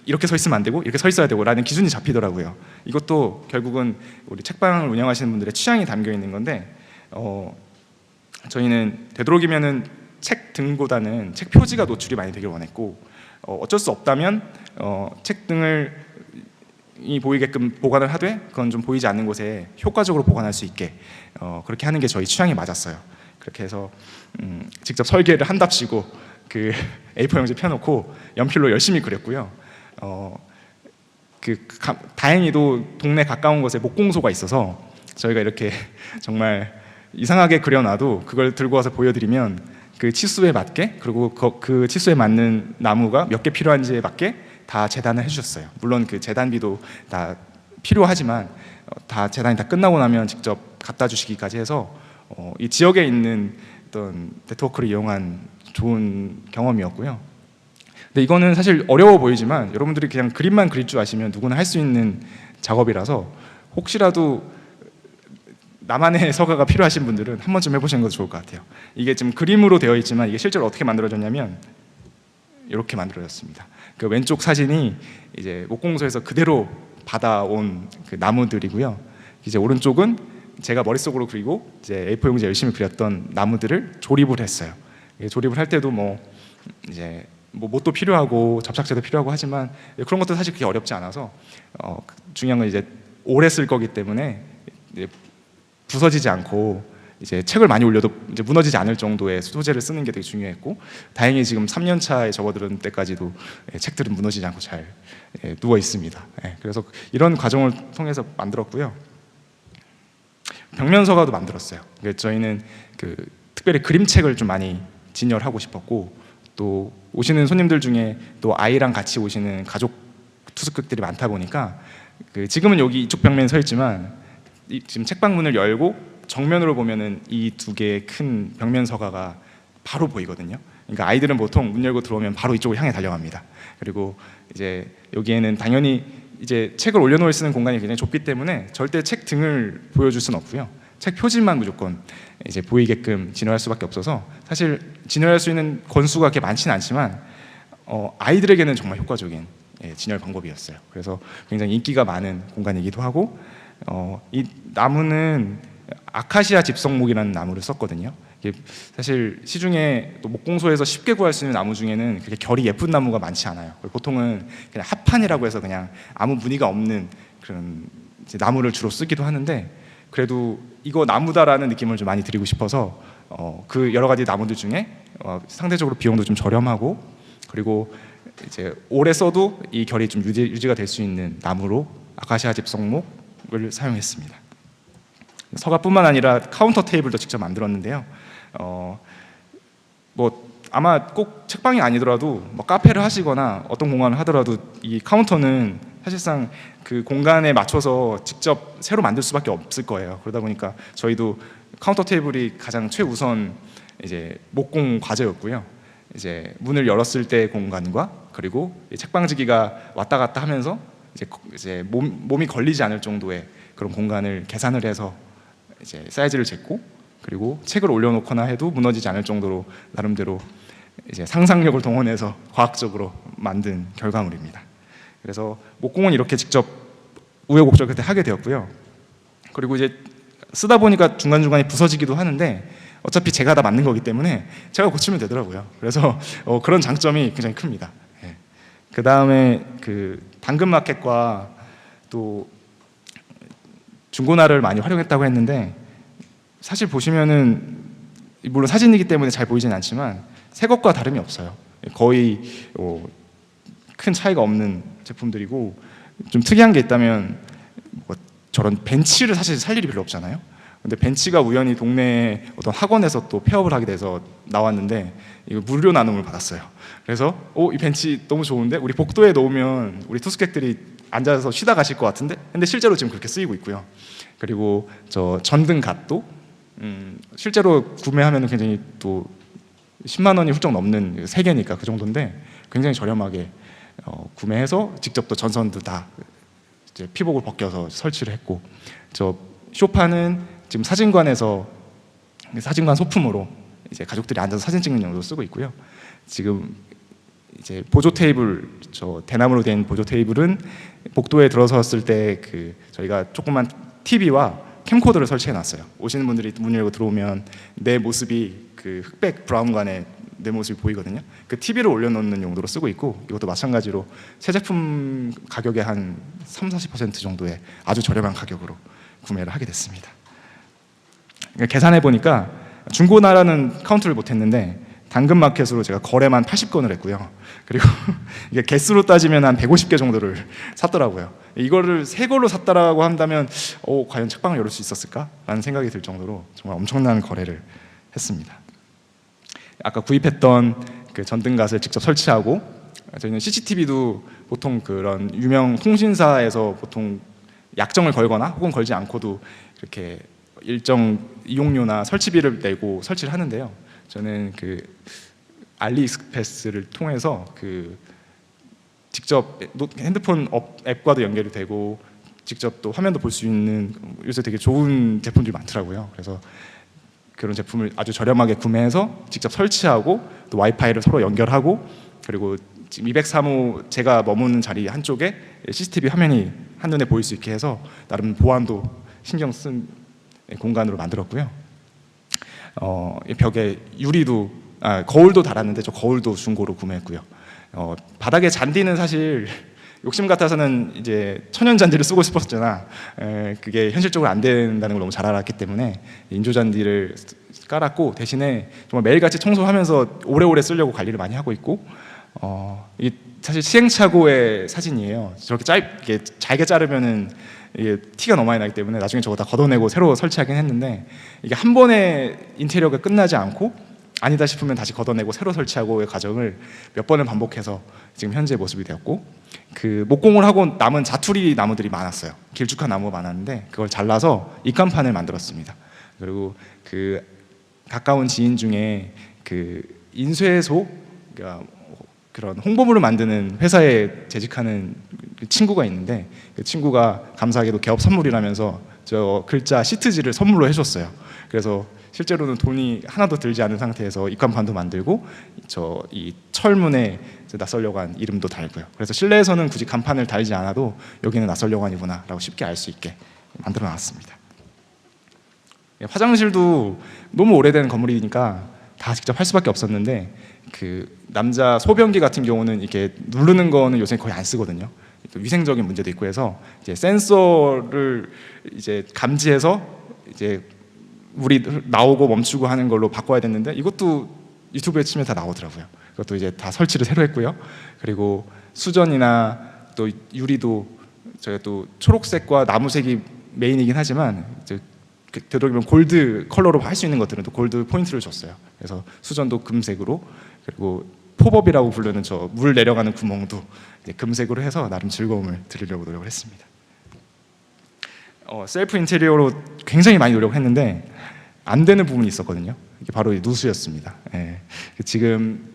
이렇게 서 있으면 안 되고 이렇게 서 있어야 되고 라는 기준이 잡히더라고요. 이것도 결국은 우리 책방을 운영하시는 분들의 취향이 담겨 있는 건데 저희는 되도록이면은 책 등보다는 책 표지가 노출이 많이 되길 원했고 어쩔 수 없다면 책 등을 보이게끔 보관을 하되 그건 좀 보이지 않는 곳에 효과적으로 보관할 수 있게 그렇게 하는 게 저희 취향에 맞았어요. 그렇게 해서 직접 설계를 한답시고 그 A4 용지 펴놓고 연필로 열심히 그렸고요. 다행히도 동네 가까운 곳에 목공소가 있어서 저희가 이렇게 정말 이상하게 그려놔도 그걸 들고 와서 보여드리면 그 치수에 맞게 그리고 그 치수에 맞는 나무가 몇 개 필요한지에 맞게 다 재단을 해주셨어요. 물론 그 재단비도 다 필요하지만 다 재단이 다 끝나고 나면 직접 갖다 주시기까지 해서 이 지역에 있는 어떤 네트워크를 이용한 좋은 경험이었고요. 근데 이거는 사실 어려워 보이지만 여러분들이 그냥 그림만 그릴 줄 아시면 누구나 할 수 있는 작업이라서 혹시라도 나만의 서가가 필요하신 분들은 한 번쯤 해보시는 것도 좋을 것 같아요. 이게 지금 그림으로 되어 있지만 이게 실제로 어떻게 만들어졌냐면 이렇게 만들어졌습니다. 그 왼쪽 사진이 이제 목공소에서 그대로 받아온 그 나무들이고요. 이제 오른쪽은 제가 머릿속으로 그리고 이제 A4 용지에 열심히 그렸던 나무들을 조립을 했어요. 조립을 할 때도 이제 못도 필요하고 접착제도 필요하고 하지만 그런 것도 사실 그렇게 어렵지 않아서 중요한 건 이제 오래 쓸 거기 때문에 이제 부서지지 않고 이제 책을 많이 올려도 이제 무너지지 않을 정도의 소재를 쓰는 게 되게 중요했고, 다행히 지금 3년 차에 접어드는 때까지도 책들은 무너지지 않고 잘 누워 있습니다. 그래서 이런 과정을 통해서 만들었고요. 벽면서가도 만들었어요. 저희는 특별히 그림책을 좀 많이 진열하고 싶었고, 또 오시는 손님들 중에 또 아이랑 같이 오시는 가족 투숙객들이 많다 보니까 지금은 여기 이쪽 벽면에 서 있지만 지금 책방문을 열고 정면으로 보면은 이 두 개의 큰 벽면 서가가 바로 보이거든요. 그러니까 아이들은 보통 문 열고 들어오면 바로 이쪽을 향해 달려갑니다. 그리고 이제 여기에는 당연히 이제 책을 올려놓을 수 있는 공간이 굉장히 좁기 때문에 절대 책 등을 보여줄 수는 없고요. 책 표지만 무조건 이제 보이게끔 진열할 수밖에 없어서, 사실 진열할 수 있는 권수가 그렇게 많지는 않지만 아이들에게는 정말 효과적인 진열 방법이었어요. 그래서 굉장히 인기가 많은 공간이기도 하고, 이 나무는 아카시아 집성목이라는 나무를 썼거든요. 사실 시중에 또 목공소에서 쉽게 구할 수 있는 나무 중에는 그렇게 결이 예쁜 나무가 많지 않아요. 보통은 그냥 합판이라고 해서 그냥 아무 무늬가 없는 그런 이제 나무를 주로 쓰기도 하는데, 그래도 이거 나무다라는 느낌을 좀 많이 드리고 싶어서 그 여러 가지 나무들 중에 상대적으로 비용도 좀 저렴하고, 그리고 이제 오래 써도 이 결이 좀 유지가 될 수 있는 나무로 아카시아 집성목을 사용했습니다. 서가뿐만 아니라 카운터 테이블도 직접 만들었는데요. 뭐 아마 꼭 책방이 아니더라도 뭐 카페를 하시거나 어떤 공간을 하더라도 이 카운터는 사실상 그 공간에 맞춰서 직접 새로 만들 수밖에 없을 거예요. 그러다 보니까 저희도 카운터 테이블이 가장 최우선 이제 목공 과제였고요. 이제 문을 열었을 때 공간과 그리고 책방지기가 왔다 갔다 하면서 이제 몸이 걸리지 않을 정도의 그런 공간을 계산을 해서 이제 사이즈를 쟀고, 그리고 책을 올려놓거나 해도 무너지지 않을 정도로 나름대로 이제 상상력을 동원해서 과학적으로 만든 결과물입니다. 그래서 목공은 이렇게 직접 우여곡절 끝에 하게 되었고요. 그리고 이제 쓰다 보니까 중간중간에 부서지기도 하는데 어차피 제가 다 만든 거기 때문에 제가 고치면 되더라고요. 그래서 그런 장점이 굉장히 큽니다. 그 다음에 당근마켓과 또 중고나라를 많이 활용했다고 했는데, 사실 보시면은 물론 사진이기 때문에 잘 보이진 않지만 새 것과 다름이 없어요. 거의 큰 차이가 없는 제품들이고, 좀 특이한 게 있다면 뭐 저런 벤치를 사실 살 일이 별로 없잖아요. 근데 벤치가 우연히 동네 어떤 학원에서 또 폐업을 하게 돼서 나왔는데 이거 무료 나눔을 받았어요. 그래서 이 벤치 너무 좋은데 우리 복도에 놓으면 우리 투숙객들이 앉아서 쉬다 가실 것 같은데, 근데 실제로 지금 그렇게 쓰이고 있고요. 그리고 저 전등갓도 실제로 구매하면 굉장히 또 10만 원이 훌쩍 넘는 3개니까 그 정도인데 굉장히 저렴하게 구매해서 직접 또 전선도 다 이제 피복을 벗겨서 설치를 했고, 저 소파는 지금 사진관에서 사진관 소품으로 이제 가족들이 앉아서 사진 찍는 용도로 쓰고 있고요. 지금 이제 보조 테이블, 저 대나무로 된 보조 테이블은 복도에 들어섰을 때 저희가 조그만 TV와 캠코더를 설치해 놨어요. 오시는 분들이 문 열고 들어오면 내 모습이 흑백 브라운관에 내 모습이 보이거든요. 그 TV를 올려놓는 용도로 쓰고 있고, 이것도 마찬가지로 새 제품 가격의 한 30-40% 정도의 아주 저렴한 가격으로 구매를 하게 됐습니다. 계산해 보니까 중고나라는 카운트를 못했는데 당근마켓으로 제가 거래만 80건을 했고요. 그리고 이게 개수로 따지면 한 150개 정도를 샀더라고요. 이거를 새 걸로 샀다라고 한다면 과연 책방을 열을 수 있었을까? 라는 생각이 들 정도로 정말 엄청난 거래를 했습니다. 아까 구입했던 전등갓을 직접 설치하고, 저희는 CCTV도 보통 그런 유명 통신사에서 보통 약정을 걸거나 혹은 걸지 않고도 이렇게 일정 이용료나 설치비를 내고 설치를 하는데요. 저는 알리익스프레스를 통해서 직접 핸드폰 앱과도 연결이 되고 직접 또 화면도 볼 수 있는 요새 되게 좋은 제품들이 많더라고요. 그래서 그런 제품을 아주 저렴하게 구매해서 직접 설치하고 또 와이파이를 서로 연결하고, 그리고 지금 203호 제가 머무는 자리 한쪽에 CCTV 화면이 한눈에 보일 수 있게 해서 나름 보안도 신경 쓴 공간으로 만들었고요. 이 벽에 유리도 거울도 달았는데 저 거울도 중고로 구매했고요. 바닥에 잔디는 사실 욕심 같아서는 이제 천연잔디를 쓰고 싶었잖아. 그게 현실적으로 안 된다는 걸 너무 잘 알았기 때문에 인조잔디를 깔았고, 대신에 정말 매일같이 청소하면서 오래오래 쓰려고 관리를 많이 하고 있고, 이게 사실 시행착오의 사진이에요. 저렇게 짧게 잘게 자르면은 이게 티가 너무 많이 나기 때문에 나중에 저거 다 걷어내고 새로 설치하긴 했는데, 이게 한 번에 인테리어가 끝나지 않고 아니다 싶으면 다시 걷어내고 새로 설치하고의 과정을 몇 번을 반복해서 지금 현재 모습이 되었고, 그 목공을 하고 남은 자투리 나무들이 많았어요. 길쭉한 나무가 많았는데 그걸 잘라서 입간판을 만들었습니다. 그리고 그 가까운 지인 중에 그 인쇄소, 그러니까 그런 홍보물을 만드는 회사에 재직하는 친구가 있는데, 그 친구가 감사하게도 개업 선물이라면서 저 글자 시트지를 선물로 해줬어요. 그래서 실제로는 돈이 하나도 들지 않은 상태에서 입간판도 만들고 저 이 철문에 낯설려관 이름도 달고요. 그래서 실내에서는 굳이 간판을 달지 않아도 여기는 낯설려관이구나 라고 쉽게 알 수 있게 만들어 놨습니다. 화장실도 너무 오래된 건물이니까 다 직접 할 수밖에 없었는데, 그 남자 소변기 같은 경우는 이렇게 누르는 거는 요새 거의 안 쓰거든요. 위생적인 문제도 있고 해서 이제 센서를 이제 감지해서 이제 물이 나오고 멈추고 하는 걸로 바꿔야 됐는데, 이것도 유튜브에 치면 다 나오더라고요. 그것도 이제 다 설치를 새로 했고요. 그리고 수전이나 또 유리도 저희가 또 초록색과 나무색이 메인이긴 하지만 이제 되도록이면 골드 컬러로 할 수 있는 것들은 또 골드 포인트를 줬어요. 그래서 수전도 금색으로, 그리고 팝업이라고 부르는 저 물 내려가는 구멍도 이제 금색으로 해서 나름 즐거움을 드리려고 노력을 했습니다. 셀프 인테리어로 굉장히 많이 노력을 했는데 안 되는 부분이 있었거든요. 이게 바로 누수였습니다. 예. 지금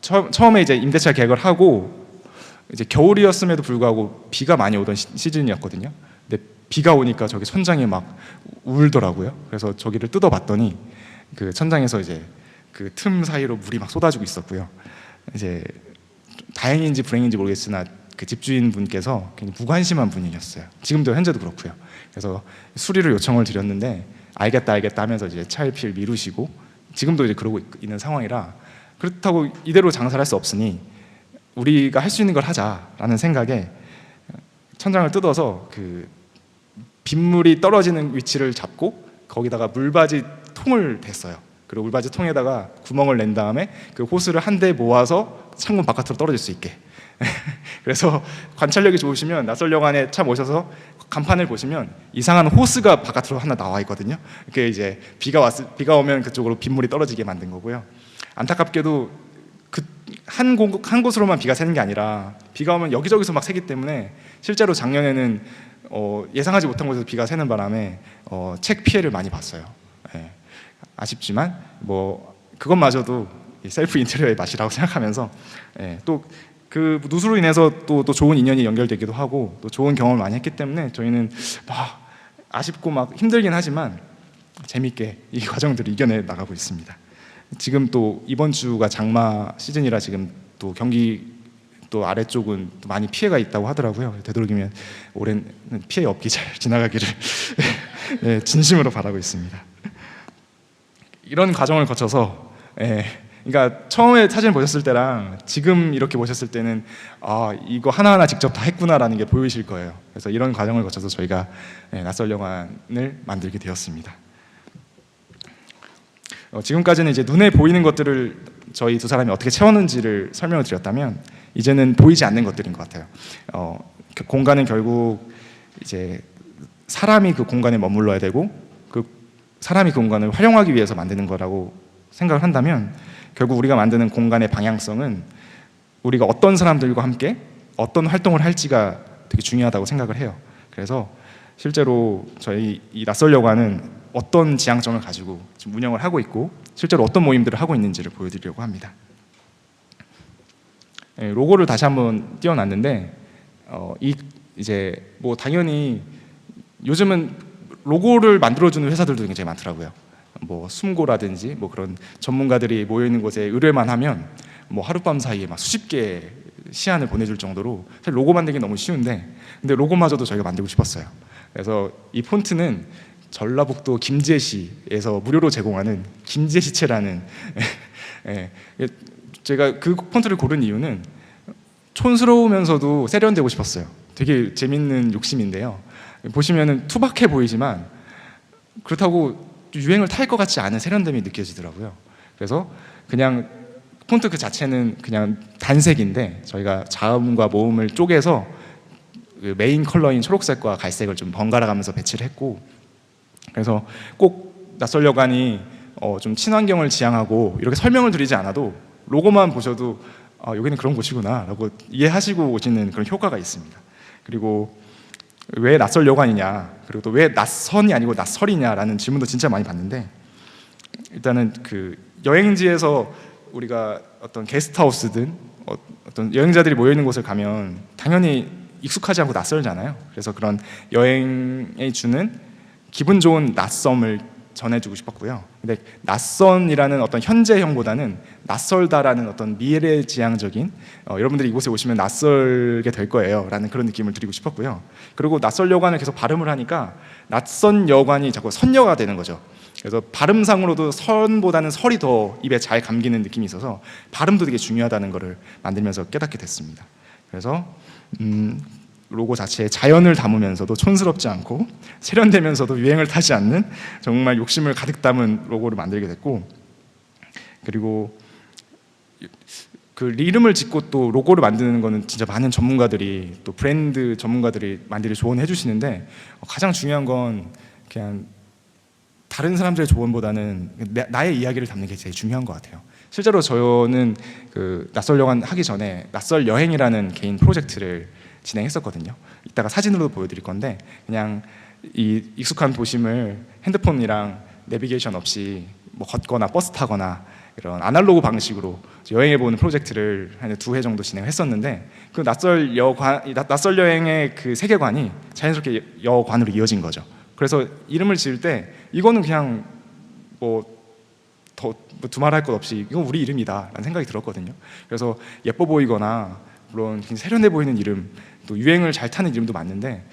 처음에 이제 임대차 계약을 하고 이제 겨울이었음에도 불구하고 비가 많이 오던 시즌이었거든요. 근데 비가 오니까 저기 천장이 막 울더라고요. 그래서 저기를 뜯어봤더니 그 천장에서 이제 그 틈 사이로 물이 막 쏟아지고 있었고요. 이제 다행인지 불행인지 모르겠으나 그 집주인분께서 굉장히 무관심한 분이었어요. 지금도 현재도 그렇고요. 그래서 수리를 요청을 드렸는데 알겠다 하면서 이제 차일피일 미루시고 지금도 이제 그러고 있는 상황이라, 그렇다고 이대로 장사를 할 수 없으니 우리가 할 수 있는 걸 하자라는 생각에 천장을 뜯어서 그 빗물이 떨어지는 위치를 잡고 거기다가 물바지 통을 댔어요. 그리고 물바지 통에다가 구멍을 낸 다음에 그 호스를 한 대 모아서 창문 바깥으로 떨어질 수 있게. 그래서 관찰력이 좋으시면 낯설려관에 차 모셔서 간판을 보시면 이상한 호스가 바깥으로 하나 나와 있거든요. 그게 이제 비가 오면 그쪽으로 빗물이 떨어지게 만든 거고요. 안타깝게도 그 한 곳으로만 비가 새는 게 아니라 비가 오면 여기저기서 막 새기 때문에 실제로 작년에는 예상하지 못한 곳에서 비가 새는 바람에 책 피해를 많이 봤어요. 예. 아쉽지만 뭐 그것마저도 셀프 인테리어의 맛이라고 생각하면서, 예, 또 그 누수로 인해서 또 좋은 인연이 연결되기도 하고 또 좋은 경험을 많이 했기 때문에 저희는 막 아쉽고 막 힘들긴 하지만 재밌게 이 과정들을 이겨내 나가고 있습니다. 지금 또 이번 주가 장마 시즌이라 지금 또 경기 또 아래쪽은 또 많이 피해가 있다고 하더라고요. 되도록이면 올해는 피해 없기 잘 지나가기를 예, 진심으로 바라고 있습니다. 이런 과정을 거쳐서, 그러니까 처음에 사진을 보셨을 때랑 지금 이렇게 보셨을 때는 이거 하나하나 직접 다 했구나라는 게 보이실 거예요. 그래서 이런 과정을 거쳐서 저희가 낯설려관을 만들게 되었습니다. 지금까지는 이제 눈에 보이는 것들을 저희 두 사람이 어떻게 채웠는지를 설명을 드렸다면, 이제는 보이지 않는 것들인 것 같아요. 공간은 결국 이제 사람이 그 공간에 머물러야 되고 그 사람이 그 공간을 활용하기 위해서 만드는 거라고 생각을 한다면, 결국 우리가 만드는 공간의 방향성은 우리가 어떤 사람들과 함께 어떤 활동을 할지가 되게 중요하다고 생각을 해요. 그래서 실제로 저희 이 낯설려관은 어떤 지향점을 가지고 지금 운영을 하고 있고 실제로 어떤 모임들을 하고 있는지를 보여드리려고 합니다. 로고를 다시 한번 띄워놨는데, 이제 뭐 당연히 요즘은 로고를 만들어주는 회사들도 굉장히 많더라고요. 뭐 숨고라든지 뭐 그런 전문가들이 모여 있는 곳에 의뢰만 하면 뭐 하룻밤 사이에 막 수십 개의 시안을 보내줄 정도로 사실 로고 만들기 너무 쉬운데, 근데 로고마저도 저희가 만들고 싶었어요. 그래서 이 폰트는 전라북도 김제시에서 무료로 제공하는 김제시체라는 제가 그 폰트를 고른 이유는 촌스러우면서도 세련되고 싶었어요. 되게 재밌는 욕심인데요. 보시면은 투박해 보이지만 그렇다고 유행을 탈 것 같지 않은 세련됨이 느껴지더라고요. 그래서 그냥 폰트 그 자체는 그냥 단색인데 저희가 자음과 모음을 쪼개서 그 메인 컬러인 초록색과 갈색을 좀 번갈아 가면서 배치를 했고, 그래서 꼭 낯설 여관이 좀 친환경을 지향하고 이렇게 설명을 드리지 않아도 로고만 보셔도 여기는 그런 곳이구나 라고 이해하시고 오시는 그런 효과가 있습니다. 그리고 왜 낯설 여관이냐, 그리고 또 왜 낯선이 아니고 낯설이냐라는 질문도 진짜 많이 받는데, 일단은 그 여행지에서 우리가 어떤 게스트하우스든 어떤 여행자들이 모여 있는 곳을 가면 당연히 익숙하지 않고 낯설잖아요. 그래서 그런 여행에 주는 기분 좋은 낯섦을 전해주고 싶었고요. 근데 낯선이라는 어떤 현재형보다는 낯설다라는 어떤 미래지향적인 여러분들이 이곳에 오시면 낯설게 될 거예요 라는 그런 느낌을 드리고 싶었고요. 그리고 낯설 여관을 계속 발음을 하니까 낯선 여관이 자꾸 선여가 되는 거죠. 그래서 발음상으로도 선보다는 설이 더 입에 잘 감기는 느낌이 있어서 발음도 되게 중요하다는 것을 만들면서 깨닫게 됐습니다. 그래서 로고 자체에 자연을 담으면서도 촌스럽지 않고 세련되면서도 유행을 타지 않는 정말 욕심을 가득 담은 로고를 만들게 됐고, 그리고 그 이름을 짓고 또 로고를 만드는 거는 진짜 많은 전문가들이, 또 브랜드 전문가들이 많이들 조언해 주시는데, 가장 중요한 건 그냥 다른 사람들의 조언보다는 나의 이야기를 담는 게 제일 중요한 것 같아요. 실제로 저는 그 낯설 여관 하기 전에 낯설 여행이라는 개인 프로젝트를 진행했었거든요. 이따가 사진으로 보여드릴 건데, 그냥 이 익숙한 도심을 핸드폰이랑 내비게이션 없이 뭐 걷거나 버스 타거나 이런 아날로그 방식으로 여행해보는 프로젝트를 한 2회 정도 진행했었는데, 그 낯설 여행의 그 세계관이 자연스럽게 여관으로 이어진 거죠. 그래서 이름을 지을 때 이거는 그냥 더 두말할 것 없이 이건 우리 이름이다 라는 생각이 들었거든요. 그래서 예뻐 보이거나 물론 굉장히 세련돼 보이는 이름, 또 유행을 잘 타는 이름도 맞는데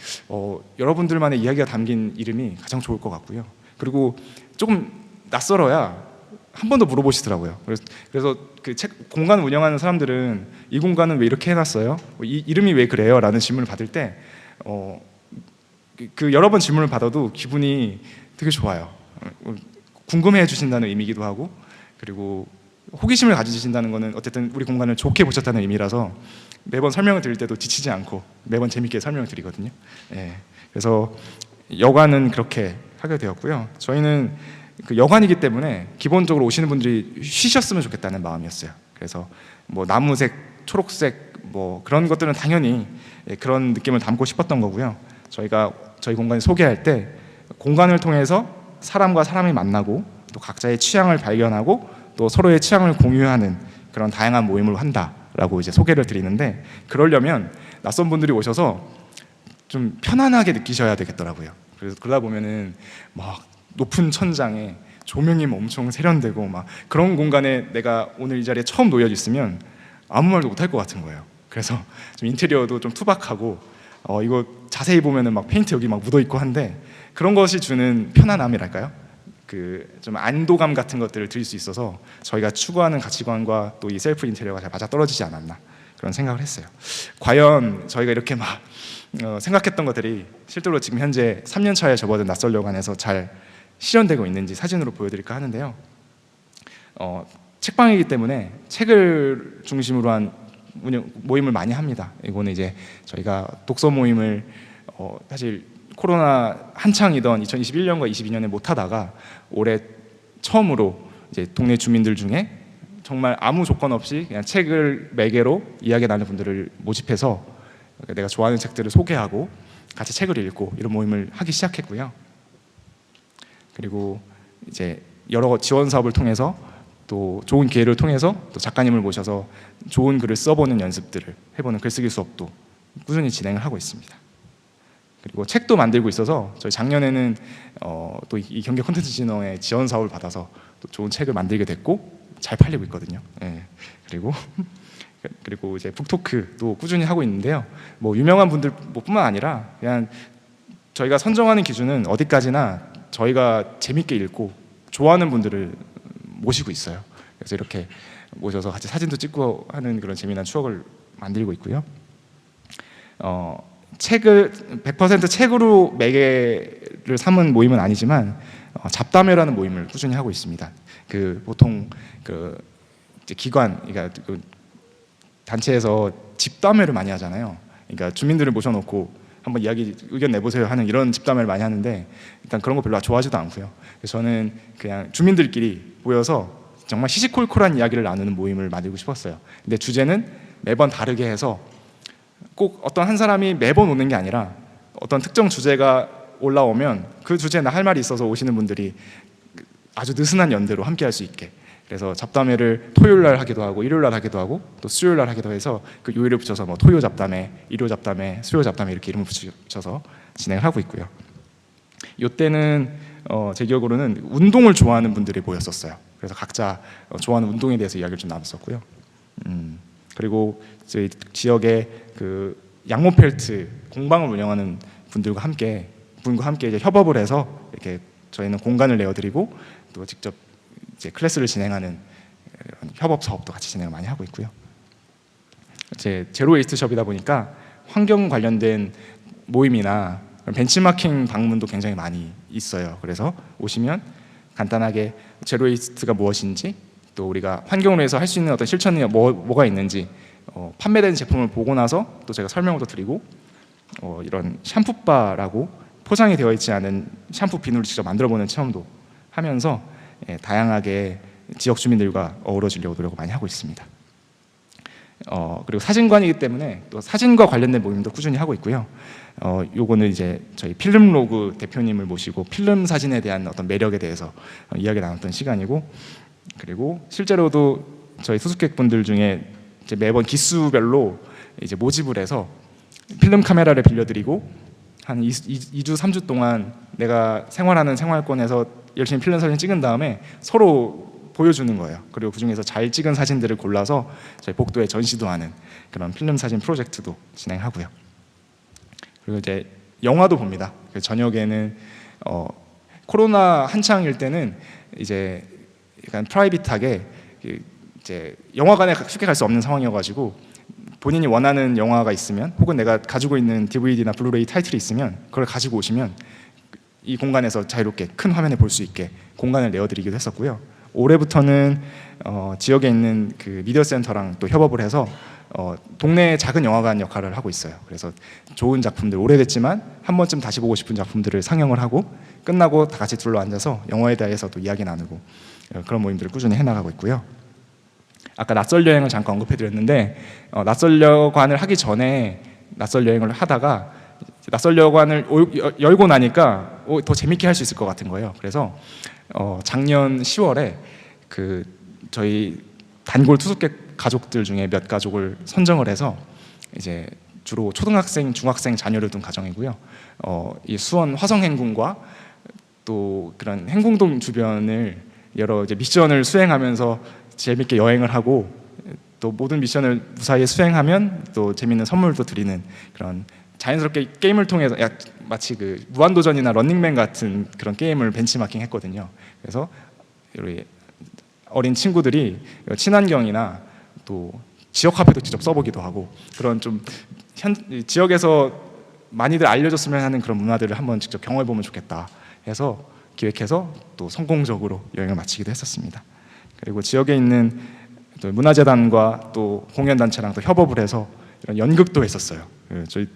여러분들만의 이야기가 담긴 이름이 가장 좋을 것 같고요. 그리고 조금 낯설어야 한 번 더 물어보시더라고요. 그래서 그 공간 운영하는 사람들은 이 공간은 왜 이렇게 해놨어요? 이 이름이 왜 그래요? 라는 질문을 받을 때 그 여러 번 질문을 받아도 기분이 되게 좋아요. 궁금해해 주신다는 의미이기도 하고, 그리고 호기심을 가지신다는 거는 어쨌든 우리 공간을 좋게 보셨다는 의미라서 매번 설명을 드릴 때도 지치지 않고 매번 재밌게 설명을 드리거든요. 그래서 여관은 그렇게 하게 되었고요. 저희는 그 여관이기 때문에 기본적으로 오시는 분들이 쉬셨으면 좋겠다는 마음이었어요. 그래서 뭐 나무색, 초록색 뭐 그런 것들은 당연히 그런 느낌을 담고 싶었던 거고요. 저희가 저희 공간을 소개할 때 공간을 통해서 사람과 사람이 만나고 또 각자의 취향을 발견하고 또 서로의 취향을 공유하는 그런 다양한 모임을 한다라고 이제 소개를 드리는데, 그러려면 낯선 분들이 오셔서 좀 편안하게 느끼셔야 되겠더라고요. 그래서 그러다 보면은 막 높은 천장에 조명이 엄청 세련되고 막 그런 공간에 내가 오늘 이 자리에 처음 놓여 있으면 아무 말도 못할 것 같은 거예요. 그래서 좀 인테리어도 좀 투박하고 이거 자세히 보면은 막 페인트 여기 막 묻어 있고 한데, 그런 것이 주는 편안함이랄까요? 그 좀 안도감 같은 것들을 드릴 수 있어서 저희가 추구하는 가치관과 또 이 셀프 인테리어가 잘 맞아 떨어지지 않았나 그런 생각을 했어요. 과연 저희가 이렇게 막 생각했던 것들이 실제로 지금 현재 3년 차에 접어든 낯설 여관에서 잘 실현되고 있는지 사진으로 보여드릴까 하는데요. 책방이기 때문에 책을 중심으로 한 모임을 많이 합니다. 이거는 이제 저희가 독서 모임을 사실 코로나 한창이던 2021년과 22년에 못 하다가 올해 처음으로 이제 동네 주민들 중에 정말 아무 조건 없이 그냥 책을 매개로 이야기 나누는 분들을 모집해서 내가 좋아하는 책들을 소개하고 같이 책을 읽고 이런 모임을 하기 시작했고요. 그리고 이제 여러 지원 사업을 통해서 또 좋은 기회를 통해서 또 작가님을 모셔서 좋은 글을 써보는 연습들을 해보는 글쓰기 수업도 꾸준히 진행을 하고 있습니다. 그리고 책도 만들고 있어서 저희 작년에는 또 이 경기 콘텐츠 진흥의 지원 사업을 받아서 또 좋은 책을 만들게 됐고 잘 팔리고 있거든요. 그리고 이제 북토크도 꾸준히 하고 있는데요. 뭐 유명한 분들 뿐만 아니라 그냥 저희가 선정하는 기준은 어디까지나 저희가 재밌게 읽고 좋아하는 분들을 모시고 있어요. 그래서 이렇게 모셔서 같이 사진도 찍고 하는 그런 재미난 추억을 만들고 있고요. 책을 100% 책으로 매개를 삼은 모임은 아니지만 잡담회라는 모임을 꾸준히 하고 있습니다. 보통 이제 기관, 그러니까 단체에서 집담회를 많이 하잖아요. 그러니까 주민들을 모셔놓고 한번 의견 내보세요 하는 이런 집담회를 많이 하는데 일단 그런 거 별로 좋아하지도 않고요. 그래서 저는 그냥 주민들끼리 모여서 정말 시시콜콜한 이야기를 나누는 모임을 만들고 싶었어요. 근데 주제는 매번 다르게 해서 꼭 어떤 한 사람이 매번 오는 게 아니라 어떤 특정 주제가 올라오면 그 주제에 할 말이 있어서 오시는 분들이 아주 느슨한 연대로 함께 할 수 있게, 그래서 잡담회를 토요일 날 하기도 하고 일요일 날 하기도 하고 또 수요일 날 하기도 해서 그 요일을 붙여서 뭐 토요 잡담회, 일요 잡담회, 수요 잡담회 이렇게 이름을 붙여서 진행을 하고 있고요. 이때는 제 기억으로는 운동을 좋아하는 분들이 모였었어요. 그래서 각자 좋아하는 운동에 대해서 이야기를 좀 나눴었고요. 그리고 저희 지역에 양모펠트 공방을 운영하는 분과 함께 이제 협업을 해서 이렇게 저희는 공간을 내어드리고 또 직접 이제 클래스를 진행하는 협업 사업도 같이 진행을 많이 하고 있고요. 이제 제로 웨이스트 숍이다 보니까 환경 관련된 모임이나 벤치마킹 방문도 굉장히 많이 있어요. 그래서 오시면 간단하게 제로 웨이스트가 무엇인지, 또 우리가 환경을 위해서 할 수 있는 어떤 실천이 뭐가 있는지, 판매된 제품을 보고 나서 또 제가 설명도 드리고, 이런 샴푸바라고 포장이 되어 있지 않은 샴푸 비누를 직접 만들어보는 체험도 하면서 다양하게 지역 주민들과 어우러지려고 노력을 많이 하고 있습니다. 그리고 사진관이기 때문에 또 사진과 관련된 모임도 꾸준히 하고 있고요. 요거는 이제 저희 필름로그 대표님을 모시고 필름 사진에 대한 어떤 매력에 대해서 이야기 나눴던 시간이고, 그리고 실제로도 저희 수수께분들 중에 이제 매번 기수별로 이제 모집을 해서 필름 카메라를 빌려드리고 한 2주, 3주 동안 내가 생활하는 생활권에서 열심히 필름 사진 찍은 다음에 서로 보여주는 거예요. 그리고 그중에서 잘 찍은 사진들을 골라서 저희 복도에 전시도 하는 그런 필름 사진 프로젝트도 진행하고요. 그리고 이제 영화도 봅니다. 저녁에는 코로나 한창일 때는 이제 약간 프라이빗하게 이제 영화관에 쉽게 갈 수 없는 상황이어가지고 본인이 원하는 영화가 있으면 혹은 내가 가지고 있는 DVD나 블루레이 타이틀이 있으면 그걸 가지고 오시면 이 공간에서 자유롭게 큰 화면에 볼 수 있게 공간을 내어드리기도 했었고요. 올해부터는 지역에 있는 미디어 센터랑 또 협업을 해서 동네 작은 영화관 역할을 하고 있어요. 그래서 좋은 작품들, 오래됐지만 한 번쯤 다시 보고 싶은 작품들을 상영을 하고 끝나고 다 같이 둘러앉아서 영화에 대해서 또 이야기 나누고 그런 모임들을 꾸준히 해나가고 있고요. 아까 낯설 여행을 잠깐 언급해드렸는데 낯설 여관을 하기 전에 낯설 여행을 하다가 낯설 여관을 열고 나니까 더 재밌게 할 수 있을 것 같은 거예요. 그래서 작년 10월에 저희 단골 투숙객 가족들 중에 몇 가족을 선정을 해서 이제 주로 초등학생, 중학생 자녀를 둔 가정이고요. 이 수원 화성행궁과 또 그런 행궁동 주변을 여러 이제 미션을 수행하면서 재밌게 여행을 하고 또 모든 미션을 무사히 수행하면 또 재밌는 선물도 드리는 그런 자연스럽게 게임을 통해서 마치 무한도전이나 런닝맨 같은 그런 게임을 벤치마킹 했거든요. 그래서 우리 어린 친구들이 친환경이나 또 지역 화폐도 직접 써보기도 하고 그런 좀 지역에서 많이들 알려졌으면 하는 그런 문화들을 한번 직접 경험해보면 좋겠다 해서 기획해서 또 성공적으로 여행을 마치기도 했었습니다. 그리고 지역에 있는 또 문화재단과 또 공연단체랑 또 협업을 해서 이런 연극도 했었어요. 저희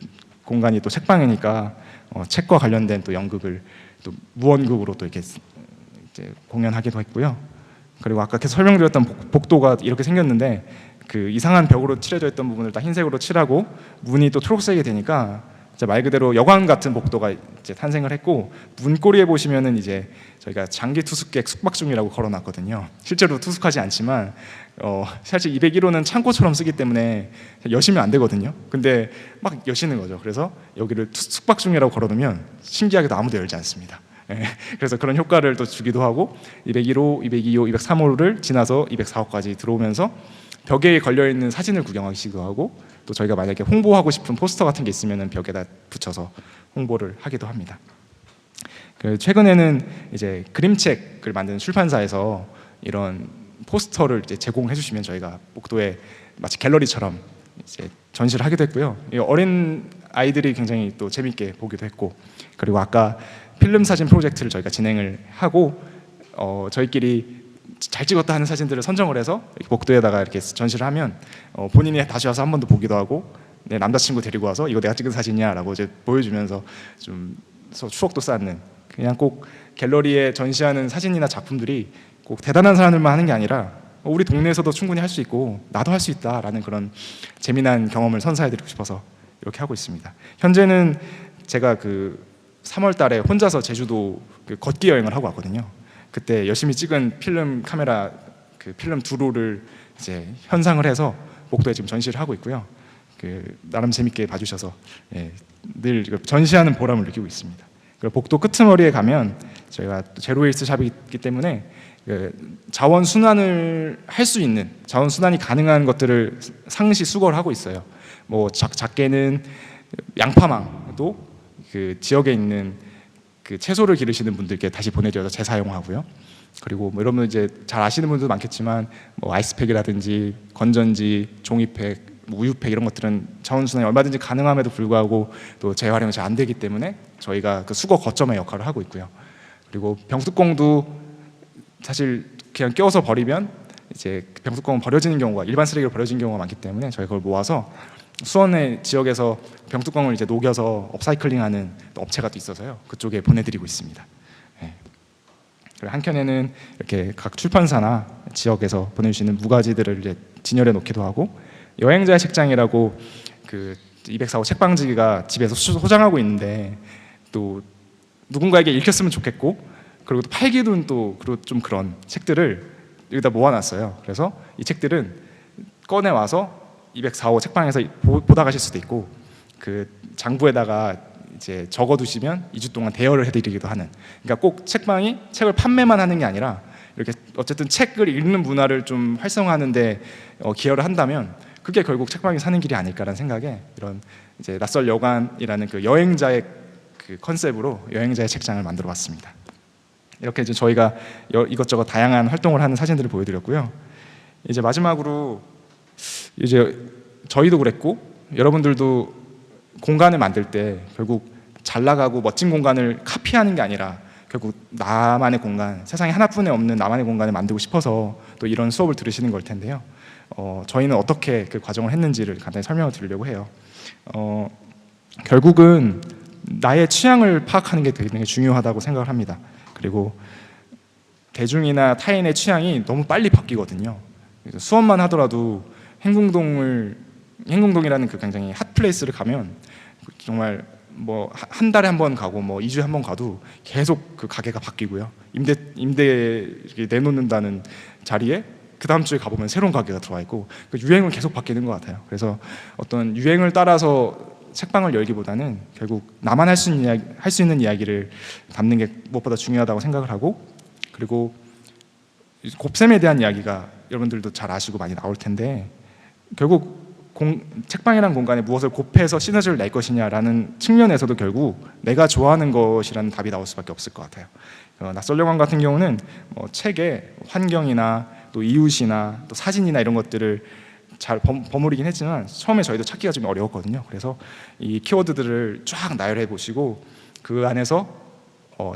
공간이 또 책방이니까 책과 관련된 또 연극을 또 무언극으로 또 이렇게 이제 공연하기도 했고요. 그리고 아까 계속 설명드렸던 복도가 이렇게 생겼는데 이상한 벽으로 칠해져 있던 부분을 다 흰색으로 칠하고 문이 또 초록색이 되니까 말 그대로 여관 같은 복도가 이제 탄생을 했고, 문고리에 보시면은 이제 저희가 장기 투숙객 숙박 중이라고 걸어놨거든요. 실제로 투숙하지 않지만 사실 201호는 창고처럼 쓰기 때문에 여시면 안 되거든요. 근데 막 여시는 거죠. 그래서 여기를 숙박 중이라고 걸어놓으면 신기하게도 아무도 열지 않습니다. 그래서 그런 효과를 또 주기도 하고 201호, 202호, 203호를 지나서 204호까지 들어오면서 벽에 걸려있는 사진을 구경하시기도 하고, 또 저희가 만약에 홍보하고 싶은 포스터 같은 게 있으면 벽에다 붙여서 홍보를 하기도 합니다. 최근에는 이제 그림책을 만드는 출판사에서 이런 포스터를 이제 제공해 주시면 저희가 복도에 마치 갤러리처럼 이제 전시를 하기도 했고요. 이 어린 아이들이 굉장히 또 재밌게 보기도 했고, 그리고 아까 필름 사진 프로젝트를 저희가 진행을 하고 저희끼리 잘 찍었다 하는 사진들을 선정을 해서 복도에다가 이렇게 전시를 하면 본인이 다시 와서 한 번 더 보기도 하고, 내 남자친구 데리고 와서 이거 내가 찍은 사진이야라고 이제 보여주면서 좀 추억도 쌓는, 그냥 꼭 갤러리에 전시하는 사진이나 작품들이 꼭 대단한 사람들만 하는 게 아니라 우리 동네에서도 충분히 할 수 있고 나도 할 수 있다라는 그런 재미난 경험을 선사해드리고 싶어서 이렇게 하고 있습니다. 현재는 제가 그 3월 달에 혼자서 제주도 그 걷기 여행을 하고 왔거든요. 그때 열심히 찍은 필름 카메라 그 필름 두로를 이제 현상을 해서 복도에 지금 전시를 하고 있고요. 그 나름 재밌게 봐주셔서 늘 전시하는 보람을 느끼고 있습니다. 그리고 복도 끄트머리에 가면 저희가 제로 웨이스트 샵이기 때문에 그 자원 순환을 할 수 있는, 자원 순환이 가능한 것들을 상시 수거를 하고 있어요. 뭐 작게는 양파망도 그 지역에 있는 그 채소를 기르시는 분들께 다시 보내드려서 재사용하고요. 그리고 뭐 여러분 이제 잘 아시는 분들도 많겠지만 뭐 아이스팩이라든지 건전지, 종이팩, 뭐 우유팩 이런 것들은 자원 순환이 얼마든지 가능함에도 불구하고 또 재활용이 잘 안 되기 때문에 저희가 그 수거 거점의 역할을 하고 있고요. 그리고 병뚜껑도 사실 그냥 끼워서 버리면 이제 병뚜껑은 버려지는 경우가, 일반 쓰레기로 버려지는 경우가 많기 때문에 저희가 그걸 모아서 수원의 지역에서 병뚜껑을 이제 녹여서 업사이클링하는 업체가 또 있어서요. 그쪽에 보내드리고 있습니다. 그리고 한켠에는 이렇게 각 출판사나 지역에서 보내주시는 무가지들을 이제 진열해 놓기도 하고, 여행자의 책장이라고 그 204호 책방지기가 집에서 소장하고 있는데 또 누군가에게 읽혔으면 좋겠고, 그리고 또 팔기는 또 좀 그런 책들을 여기다 모아놨어요. 그래서 이 책들은 꺼내 와서 204호 책방에서 보다 가실 수도 있고, 그 장부에다가 이제 적어두시면 2주 동안 대여를 해드리기도 하는. 그러니까 꼭 책방이 책을 판매만 하는 게 아니라 이렇게 어쨌든 책을 읽는 문화를 좀 활성화하는데 기여를 한다면 그게 결국 책방이 사는 길이 아닐까라는 생각에 이런 이제 낯설 여관이라는 그 여행자의 그 컨셉으로 여행자의 책장을 만들어봤습니다. 이렇게 이제 저희가 이것저것 다양한 활동을 하는 사진들을 보여드렸고요. 이제 마지막으로 이제 저희도 그랬고 여러분들도 공간을 만들 때 결국 잘 나가고 멋진 공간을 카피하는 게 아니라 결국 나만의 공간, 세상에 하나뿐에 없는 나만의 공간을 만들고 싶어서 또 이런 수업을 들으시는 걸 텐데요. 저희는 어떻게 그 과정을 했는지를 간단히 설명을 드리려고 해요. 결국은 나의 취향을 파악하는 게 되게 중요하다고 생각을 합니다. 그리고 대중이나 타인의 취향이 너무 빨리 바뀌거든요. 그래서 수업만 하더라도 행궁동이라는 그 굉장히 핫플레이스를 가면 정말 뭐 한 달에 한 번 가고 뭐 2주에 한 번 가도 계속 그 가게가 바뀌고요. 임대 내놓는다는 자리에 그 다음 주에 가보면 새로운 가게가 들어와 있고, 그 유행은 계속 바뀌는 것 같아요. 그래서 어떤 유행을 따라서 책방을 열기보다는 결국 나만 할 수 있는 이야기를 담는 게 무엇보다 중요하다고 생각을 하고, 그리고 곱셈에 대한 이야기가 여러분들도 잘 아시고 많이 나올 텐데, 결국 책방이라는 공간에 무엇을 곱해서 시너지를 낼 것이냐라는 측면에서도 결국 내가 좋아하는 것이라는 답이 나올 수밖에 없을 것 같아요. 낯설 여관 같은 경우는 뭐 책에 환경이나 또 이웃이나 또 사진이나 이런 것들을 잘 버무리긴 했지만 처음에 저희도 찾기가 좀 어려웠거든요. 그래서 이 키워드들을 쫙 나열해 보시고 그 안에서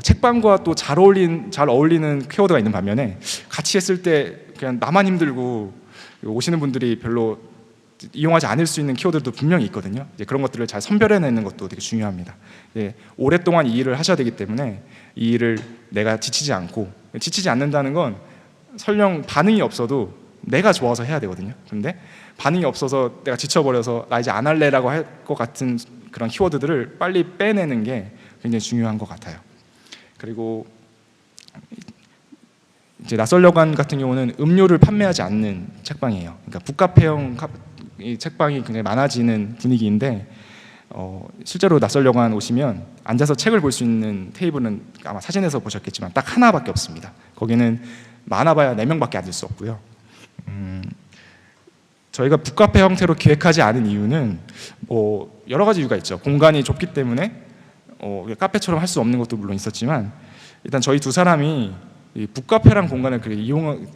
책방과 또 잘 어울리는 키워드가 있는 반면에 같이 했을 때 그냥 나만 힘들고 오시는 분들이 별로 이용하지 않을 수 있는 키워드도 분명히 있거든요. 이제 그런 것들을 잘 선별해내는 것도 되게 중요합니다. 오랫동안 이 일을 하셔야 되기 때문에 이 일을 내가 지치지 않는다는 건 설령 반응이 없어도 내가 좋아서 해야 되거든요. 근데 반응이 없어서 내가 지쳐버려서 나 이제 안 할래라고 할 것 같은 그런 키워드들을 빨리 빼내는 게 굉장히 중요한 것 같아요. 그리고 이제 낯설 여관 같은 경우는 음료를 판매하지 않는 책방이에요. 그러니까 북카페형 이 책방이 굉장히 많아지는 분위기인데 실제로 낯설 여관 오시면 앉아서 책을 볼 수 있는 테이블은 아마 사진에서 보셨겠지만 딱 하나밖에 없습니다. 거기는 많아봐야 4명밖에 앉을 수 없고요. 저희가 북카페 형태로 기획하지 않은 이유는 뭐 여러 가지 이유가 있죠. 공간이 좁기 때문에 카페처럼 할 수 없는 것도 물론 있었지만, 일단 저희 두 사람이 이 북카페란 공간을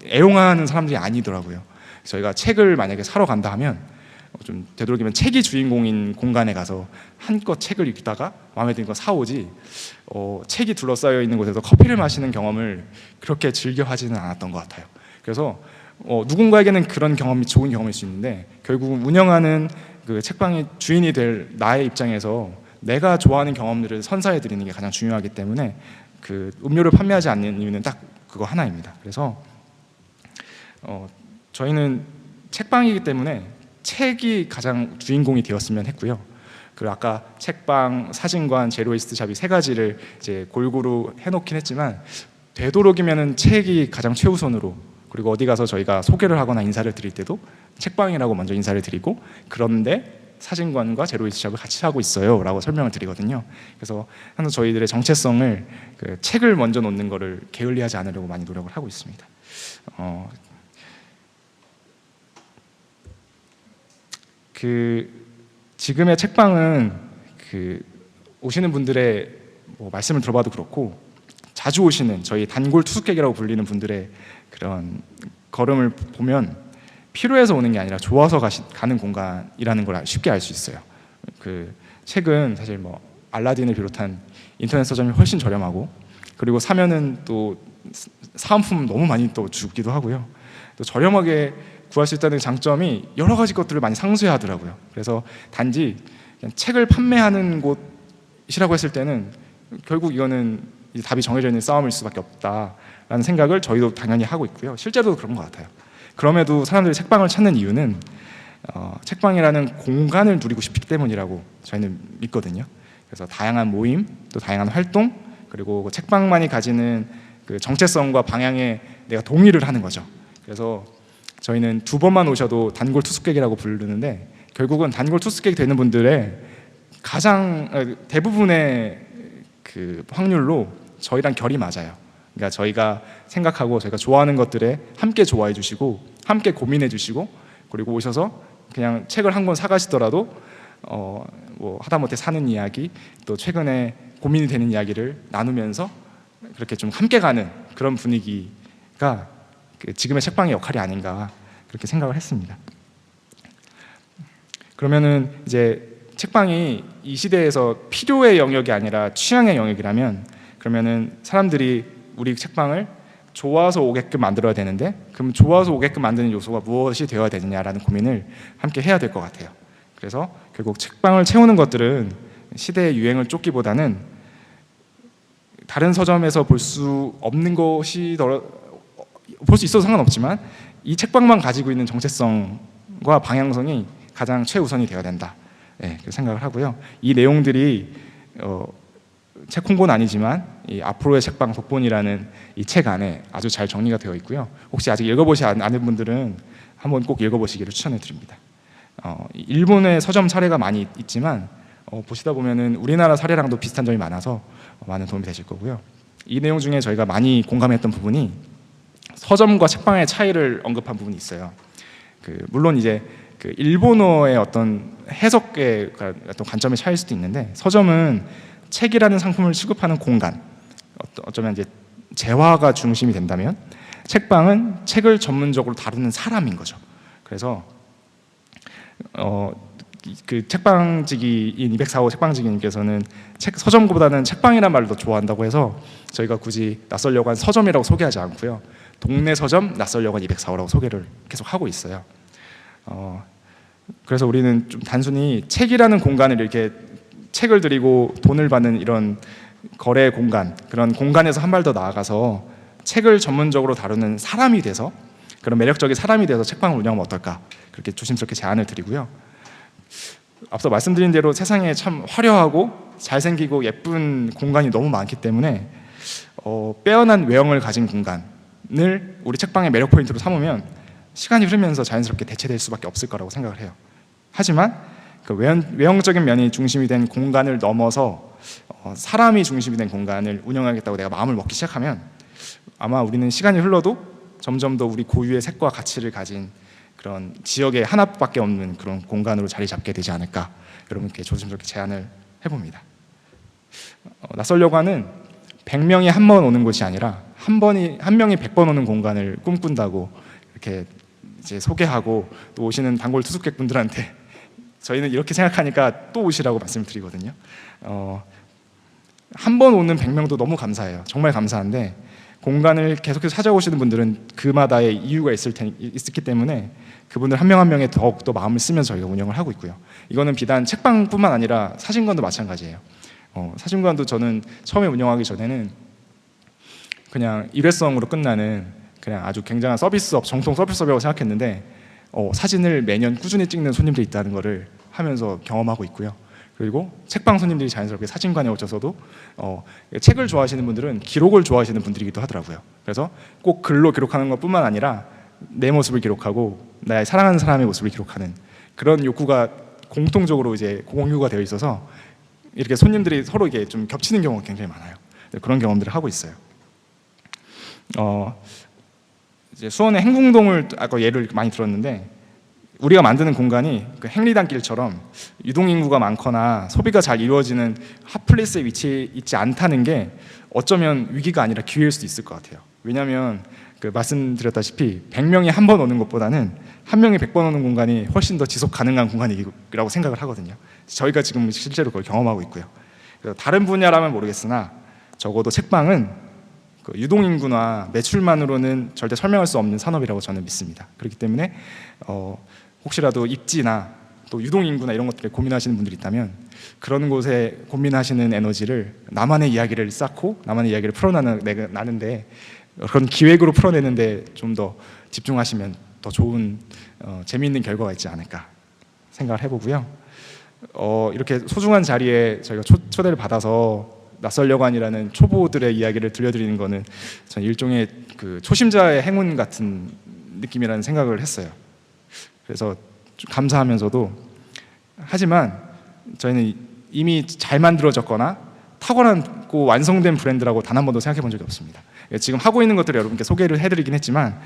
애용하는 사람들이 아니더라고요. 저희가 책을 만약에 사러 간다 하면 좀 되도록이면 책이 주인공인 공간에 가서 한껏 책을 읽다가 마음에 드는 거 사오지 책이 둘러싸여 있는 곳에서 커피를 마시는 경험을 그렇게 즐겨 하지는 않았던 것 같아요. 그래서 누군가에게는 그런 경험이 좋은 경험일 수 있는데 결국은 운영하는 그 책방의 주인이 될 나의 입장에서 내가 좋아하는 경험들을 선사해 드리는 게 가장 중요하기 때문에 그 음료를 판매하지 않는 이유는 딱 그거 하나입니다. 그래서 저희는 책방이기 때문에 책이 가장 주인공이 되었으면 했고요. 그리고 아까 책방, 사진관, 제로웨이스트 샵이 세 가지를 이제 골고루 해놓긴 했지만 되도록이면은 책이 가장 최우선으로, 그리고 어디 가서 저희가 소개를 하거나 인사를 드릴 때도 책방이라고 먼저 인사를 드리고, 그런데 사진관과 제로웨이스트 샵을 같이 하고 있어요 라고 설명을 드리거든요. 그래서 항상 저희들의 정체성을 그 책을 먼저 놓는 거를 게을리하지 않으려고 많이 노력을 하고 있습니다. 지금의 책방은 오시는 분들의 말씀을 들어봐도 그렇고 자주 오시는 저희 단골 투숙객이라고 불리는 분들의 그런 걸음을 보면 필요해서 오는 게 아니라 좋아서 가는 공간이라는 걸 쉽게 알 수 있어요. 책은 사실 알라딘을 비롯한 인터넷 서점이 훨씬 저렴하고, 그리고 사면은 또 사은품 너무 많이 또 주기도 하고요. 또 저렴하게 구할 수 있다는 장점이 여러 가지 것들을 많이 상쇄하더라고요. 그래서 단지 그냥 책을 판매하는 곳이라고 했을 때는 결국 이거는 답이 정해져 있는 싸움일 수밖에 없다라는 생각을 저희도 당연히 하고 있고요. 실제로도 그런 것 같아요. 그럼에도 사람들이 책방을 찾는 이유는 책방이라는 공간을 누리고 싶기 때문이라고 저희는 믿거든요. 그래서 다양한 모임, 또 다양한 활동, 그리고 책방만이 가지는 그 정체성과 방향에 내가 동의를 하는 거죠. 그래서 저희는 2번만 오셔도 단골 투숙객이라고 부르는데 결국은 단골 투숙객이 되는 분들의 가장 대부분의 그 확률로 저희랑 결이 맞아요. 그러니까 저희가 생각하고 저희가 좋아하는 것들에 함께 좋아해 주시고 함께 고민해 주시고, 그리고 오셔서 그냥 책을 한 권 사가시더라도 하다못해 사는 이야기, 또 최근에 고민이 되는 이야기를 나누면서 그렇게 좀 함께 가는 그런 분위기가 지금의 책방의 역할이 아닌가 그렇게 생각을 했습니다. 그러면은 이제 책방이 이 시대에서 필요의 영역이 아니라 취향의 영역이라면, 그러면은 사람들이 우리 책방을 좋아서 오게끔 만들어야 되는데, 그럼 좋아서 오게끔 만드는 요소가 무엇이 되어야 되느냐라는 고민을 함께 해야 될 것 같아요. 그래서 결국 책방을 채우는 것들은 시대의 유행을 쫓기보다는 다른 서점에서 볼 수 없는 것이 볼 수 있어도 상관없지만 이 책방만 가지고 있는 정체성과 방향성이 가장 최우선이 되어야 된다, 그렇게 생각을 하고요. 이 내용들이 책 홍보는 아니지만 이 앞으로의 책방 독본이라는 이 책 안에 아주 잘 정리가 되어 있고요. 혹시 아직 읽어보지 않은 분들은 한번 꼭 읽어보시기를 추천해 드립니다. 일본의 서점 사례가 많이 있지만 보시다 보면은 우리나라 사례랑도 비슷한 점이 많아서 많은 도움이 되실 거고요. 이 내용 중에 저희가 많이 공감했던 부분이 서점과 책방의 차이를 언급한 부분이 있어요. 물론 이제 일본어의 어떤 해석의 어떤 관점의 차이일 수도 있는데, 서점은 책이라는 상품을 취급하는 공간, 어쩌면 이제 재화가 중심이 된다면 책방은 책을 전문적으로 다루는 사람인 거죠. 그래서 그 책방지기인 204호 책방지기님께서는 서점보다는 책방이란 말을 더 좋아한다고 해서 저희가 굳이 낯설여관 서점이라고 소개하지 않고요, 동네 서점 낯설여관 204호라고 소개를 계속 하고 있어요. 그래서 우리는 좀 단순히 책이라는 공간을 이렇게 책을 드리고 돈을 받는 이런 거래 공간, 그런 공간에서 한 발 더 나아가서 책을 전문적으로 다루는 사람이 돼서, 그런 매력적인 사람이 돼서 책방을 운영하면 어떨까, 그렇게 조심스럽게 제안을 드리고요. 앞서 말씀드린 대로 세상에 참 화려하고 잘생기고 예쁜 공간이 너무 많기 때문에 빼어난 외형을 가진 공간을 우리 책방의 매력 포인트로 삼으면 시간이 흐르면서 자연스럽게 대체될 수밖에 없을 거라고 생각을 해요. 하지만 그 외형적인 면이 중심이 된 공간을 넘어서 사람이 중심이 된 공간을 운영하겠다고 내가 마음을 먹기 시작하면 아마 우리는 시간이 흘러도 점점 더 우리 고유의 색과 가치를 가진 그런 지역에 하나밖에 없는 그런 공간으로 자리 잡게 되지 않을까, 여러분께 조심스럽게 제안을 해봅니다. 낯설여관은 100명이 한 번 오는 곳이 아니라 한 명이 100번 오는 공간을 꿈꾼다고 이렇게 이제 소개하고, 또 오시는 단골 투숙객분들한테 저희는 이렇게 생각하니까 또 오시라고 말씀드리거든요. 한 번 오는 100명도 너무 감사해요. 정말 감사한데 공간을 계속해서 찾아오시는 분들은 그마다의 이유가 있기 때문에 그분들 한 명 한 명에 더욱더 마음을 쓰면서 저희가 운영을 하고 있고요. 이거는 비단 책방뿐만 아니라 사진관도 마찬가지예요. 사진관도 저는 처음에 운영하기 전에는 그냥 일회성으로 끝나는 그냥 아주 굉장한 서비스업, 정통 서비스업이라고 생각했는데 사진을 매년 꾸준히 찍는 손님들이 있다는 것을 하면서 경험하고 있고요. 그리고 책방 손님들이 자연스럽게 사진관에 오셔서도 책을 좋아하시는 분들은 기록을 좋아하시는 분들이기도 하더라고요. 그래서 꼭 글로 기록하는 것뿐만 아니라 내 모습을 기록하고 나의 사랑하는 사람의 모습을 기록하는 그런 욕구가 공통적으로 이제 공유가 되어 있어서 이렇게 손님들이 서로 이게 좀 겹치는 경우가 굉장히 많아요. 그런 경험들을 하고 있어요. 이제 수원의 행궁동을 아까 예를 많이 들었는데 우리가 만드는 공간이 그 행리단길처럼 유동인구가 많거나 소비가 잘 이루어지는 핫플레이스에 위치해 있지 않다는 게 어쩌면 위기가 아니라 기회일 수도 있을 것 같아요. 왜냐하면 그 말씀드렸다시피 100명이 한 번 오는 것보다는 한 명이 100번 오는 공간이 훨씬 더 지속 가능한 공간이라고 생각을 하거든요. 저희가 지금 실제로 그걸 경험하고 있고요. 그래서 다른 분야라면 모르겠으나 적어도 책방은 그 유동인구나 매출만으로는 절대 설명할 수 없는 산업이라고 저는 믿습니다. 그렇기 때문에 혹시라도 입지나 또 유동인구나 이런 것들에 고민하시는 분들이 있다면 그런 곳에 고민하시는 에너지를 나만의 이야기를 쌓고 나만의 이야기를 풀어나는데 그런 기획으로 풀어내는데 좀 더 집중하시면 더 좋은 재미있는 결과가 있지 않을까 생각을 해보고요. 이렇게 소중한 자리에 저희가 초대를 받아서 낯설여관이라는 초보들의 이야기를 들려드리는 거는 전 일종의 그 초심자의 행운 같은 느낌이라는 생각을 했어요. 그래서 좀 감사하면서도 하지만 저희는 이미 잘 만들어졌거나 탁월하고 완성된 브랜드라고 단 한 번도 생각해 본 적이 없습니다. 지금 하고 있는 것들을 여러분께 소개를 해드리긴 했지만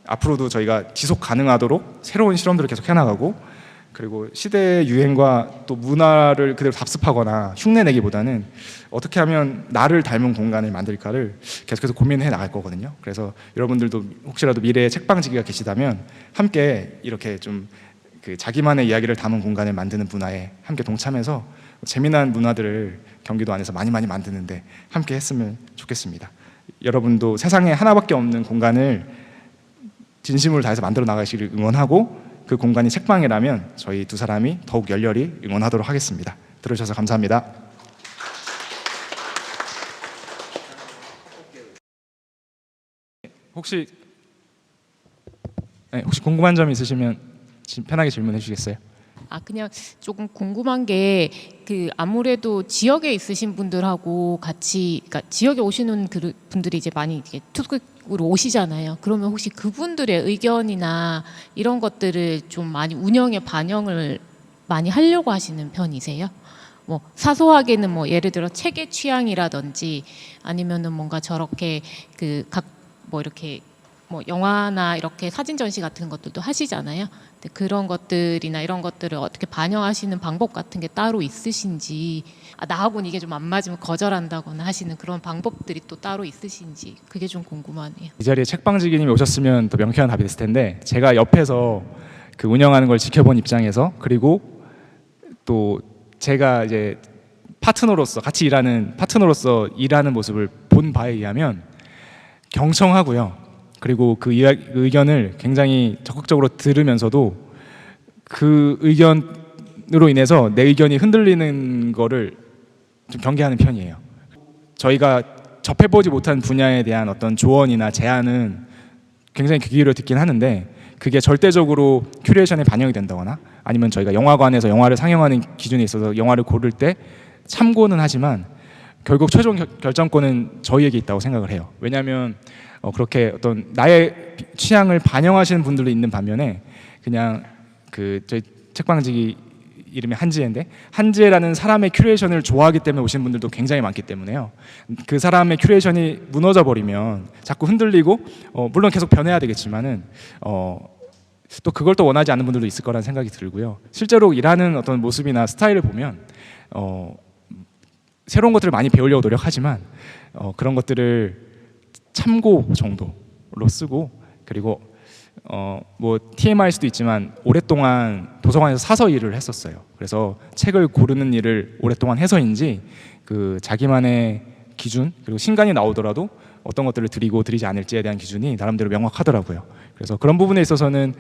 앞으로도 저희가 지속 가능하도록 새로운 실험들을 계속 해나가고 그리고 시대의 유행과 또 문화를 그대로 답습하거나 흉내내기보다는 어떻게 하면 나를 닮은 공간을 만들까를 계속해서 고민해 나갈 거거든요. 그래서 여러분들도 혹시라도 미래에 책방지기가 계시다면 함께 이렇게 좀 그 자기만의 이야기를 담은 공간을 만드는 문화에 함께 동참해서 재미난 문화들을 경기도 안에서 많이 만드는데 함께 했으면 좋겠습니다. 여러분도 세상에 하나밖에 없는 공간을 진심으로 다해서 만들어 나가시길 응원하고 그 공간이 책방이라면 저희 두 사람이 더욱 열렬히 응원하도록 하겠습니다. 들어주셔서 감사합니다. 혹시 궁금한 점 있으시면 편하게 질문해 주시겠어요? 그냥 조금 궁금한 게 아무래도 지역에 있으신 분들하고 같이 그러니까 지역에 오시는 분들이 이제 많이 이렇게 투숙으로 오시잖아요. 그러면 혹시 그분들의 의견이나 이런 것들을 좀 많이 운영에 반영을 많이 하려고 하시는 편이세요? 뭐 사소하게는 뭐 예를 들어 책의 취향이라든지 아니면은 뭔가 저렇게 뭐 이렇게 뭐 영화나 이렇게 사진 전시 같은 것들도 하시잖아요. 근데 그런 것들이나 이런 것들을 어떻게 반영하시는 방법 같은 게 따로 있으신지, 나하고는 이게 좀 안 맞으면 거절한다거나 하시는 그런 방법들이 또 따로 있으신지 그게 좀 궁금하네요. 이 자리에 책방지기님이 오셨으면 더 명쾌한 답이 됐을 텐데 제가 옆에서 그 운영하는 걸 지켜본 입장에서 그리고 또 제가 이제 같이 일하는 파트너로서 일하는 모습을 본 바에 의하면 경청하고요. 그리고 그 의견을 굉장히 적극적으로 들으면서도 그 의견으로 인해서 내 의견이 흔들리는 거를 좀 경계하는 편이에요. 저희가 접해보지 못한 분야에 대한 어떤 조언이나 제안은 굉장히 귀 기울여 듣긴 하는데 그게 절대적으로 큐레이션에 반영이 된다거나 아니면 저희가 영화관에서 영화를 상영하는 기준에 있어서 영화를 고를 때 참고는 하지만 결국 최종 결정권은 저희에게 있다고 생각을 해요. 왜냐하면 그렇게 어떤 나의 취향을 반영하시는 분들도 있는 반면에 그냥 저희 책방지기 이름이 한지혜인데 한지혜라는 사람의 큐레이션을 좋아하기 때문에 오신 분들도 굉장히 많기 때문에요. 그 사람의 큐레이션이 무너져 버리면 자꾸 흔들리고 물론 계속 변해야 되겠지만은 또 그걸 또 원하지 않는 분들도 있을 거라는 생각이 들고요. 실제로 일하는 어떤 모습이나 스타일을 보면 새로운 것들을 많이 배우려고 노력하지만 그런 것들을 참고 정도로 쓰고 그리고 뭐 TMI일 수도 있지만 오랫동안 도서관에서 사서 일을 했었어요. 그래서 책을 고르는 일을 오랫동안 해서인지 그 자기만의 기준 그리고 신간이 나오더라도 어떤 것들을 드리고 드리지 않을지에 대한 기준이 나름대로 명확하더라고요. 그래서 그런 부분에 있어서는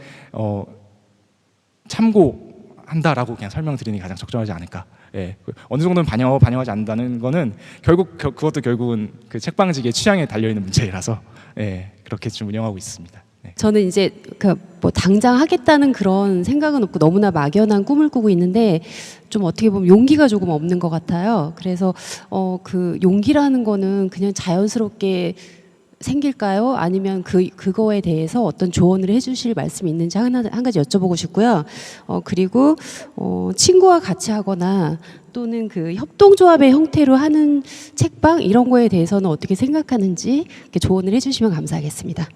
참고한다라고 그냥 설명드리는 게 가장 적절하지 않을까. 예, 어느 정도는 반영하지 않는다는 거는 그것도 결국은 그 책방직의 취향에 달려 있는 문제라서 예, 그렇게 좀 운영하고 있습니다. 네. 저는 이제 그 뭐 당장 하겠다는 그런 생각은 없고 너무나 막연한 꿈을 꾸고 있는데 좀 어떻게 보면 용기가 조금 없는 것 같아요. 그래서 그 용기라는 거는 그냥 자연스럽게 생길까요? 아니면 그거에 대해서 어떤 조언을 해주실 말씀이 있는지 한 가지 여쭤보고 싶고요. 그리고 친구와 같이 하거나 또는 그 협동조합의 형태로 하는 책방 이런 거에 대해서는 어떻게 생각하는지 이렇게 조언을 해주시면 감사하겠습니다.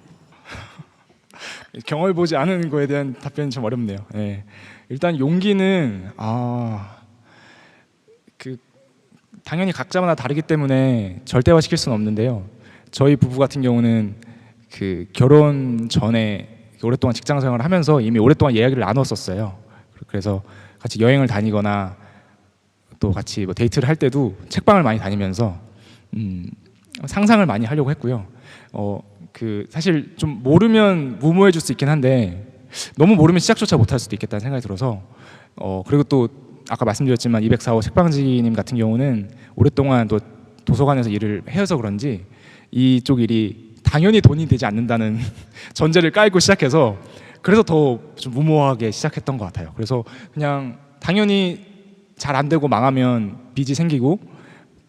경험해 보지 않은 거에 대한 답변이 좀 어렵네요. 예. 일단 용기는 당연히 각자마다 다르기 때문에 절대화시킬 수는 없는데요. 저희 부부 같은 경우는 그 결혼 전에 오랫동안 직장 생활을 하면서 이미 오랫동안 이야기를 나눴었어요. 그래서 같이 여행을 다니거나 또 같이 뭐 데이트를 할 때도 책방을 많이 다니면서 상상을 많이 하려고 했고요. 사실 좀 모르면 무모해질 수 있긴 한데 너무 모르면 시작조차 못할 수도 있겠다는 생각이 들어서 그리고 또 아까 말씀드렸지만 204호 책방지님 같은 경우는 오랫동안 또 도서관에서 일을 해서 그런지 이쪽 일이 당연히 돈이 되지 않는다는 전제를 깔고 시작해서 그래서 더 좀 무모하게 시작했던 것 같아요. 그래서 그냥 당연히 잘 안 되고 망하면 빚이 생기고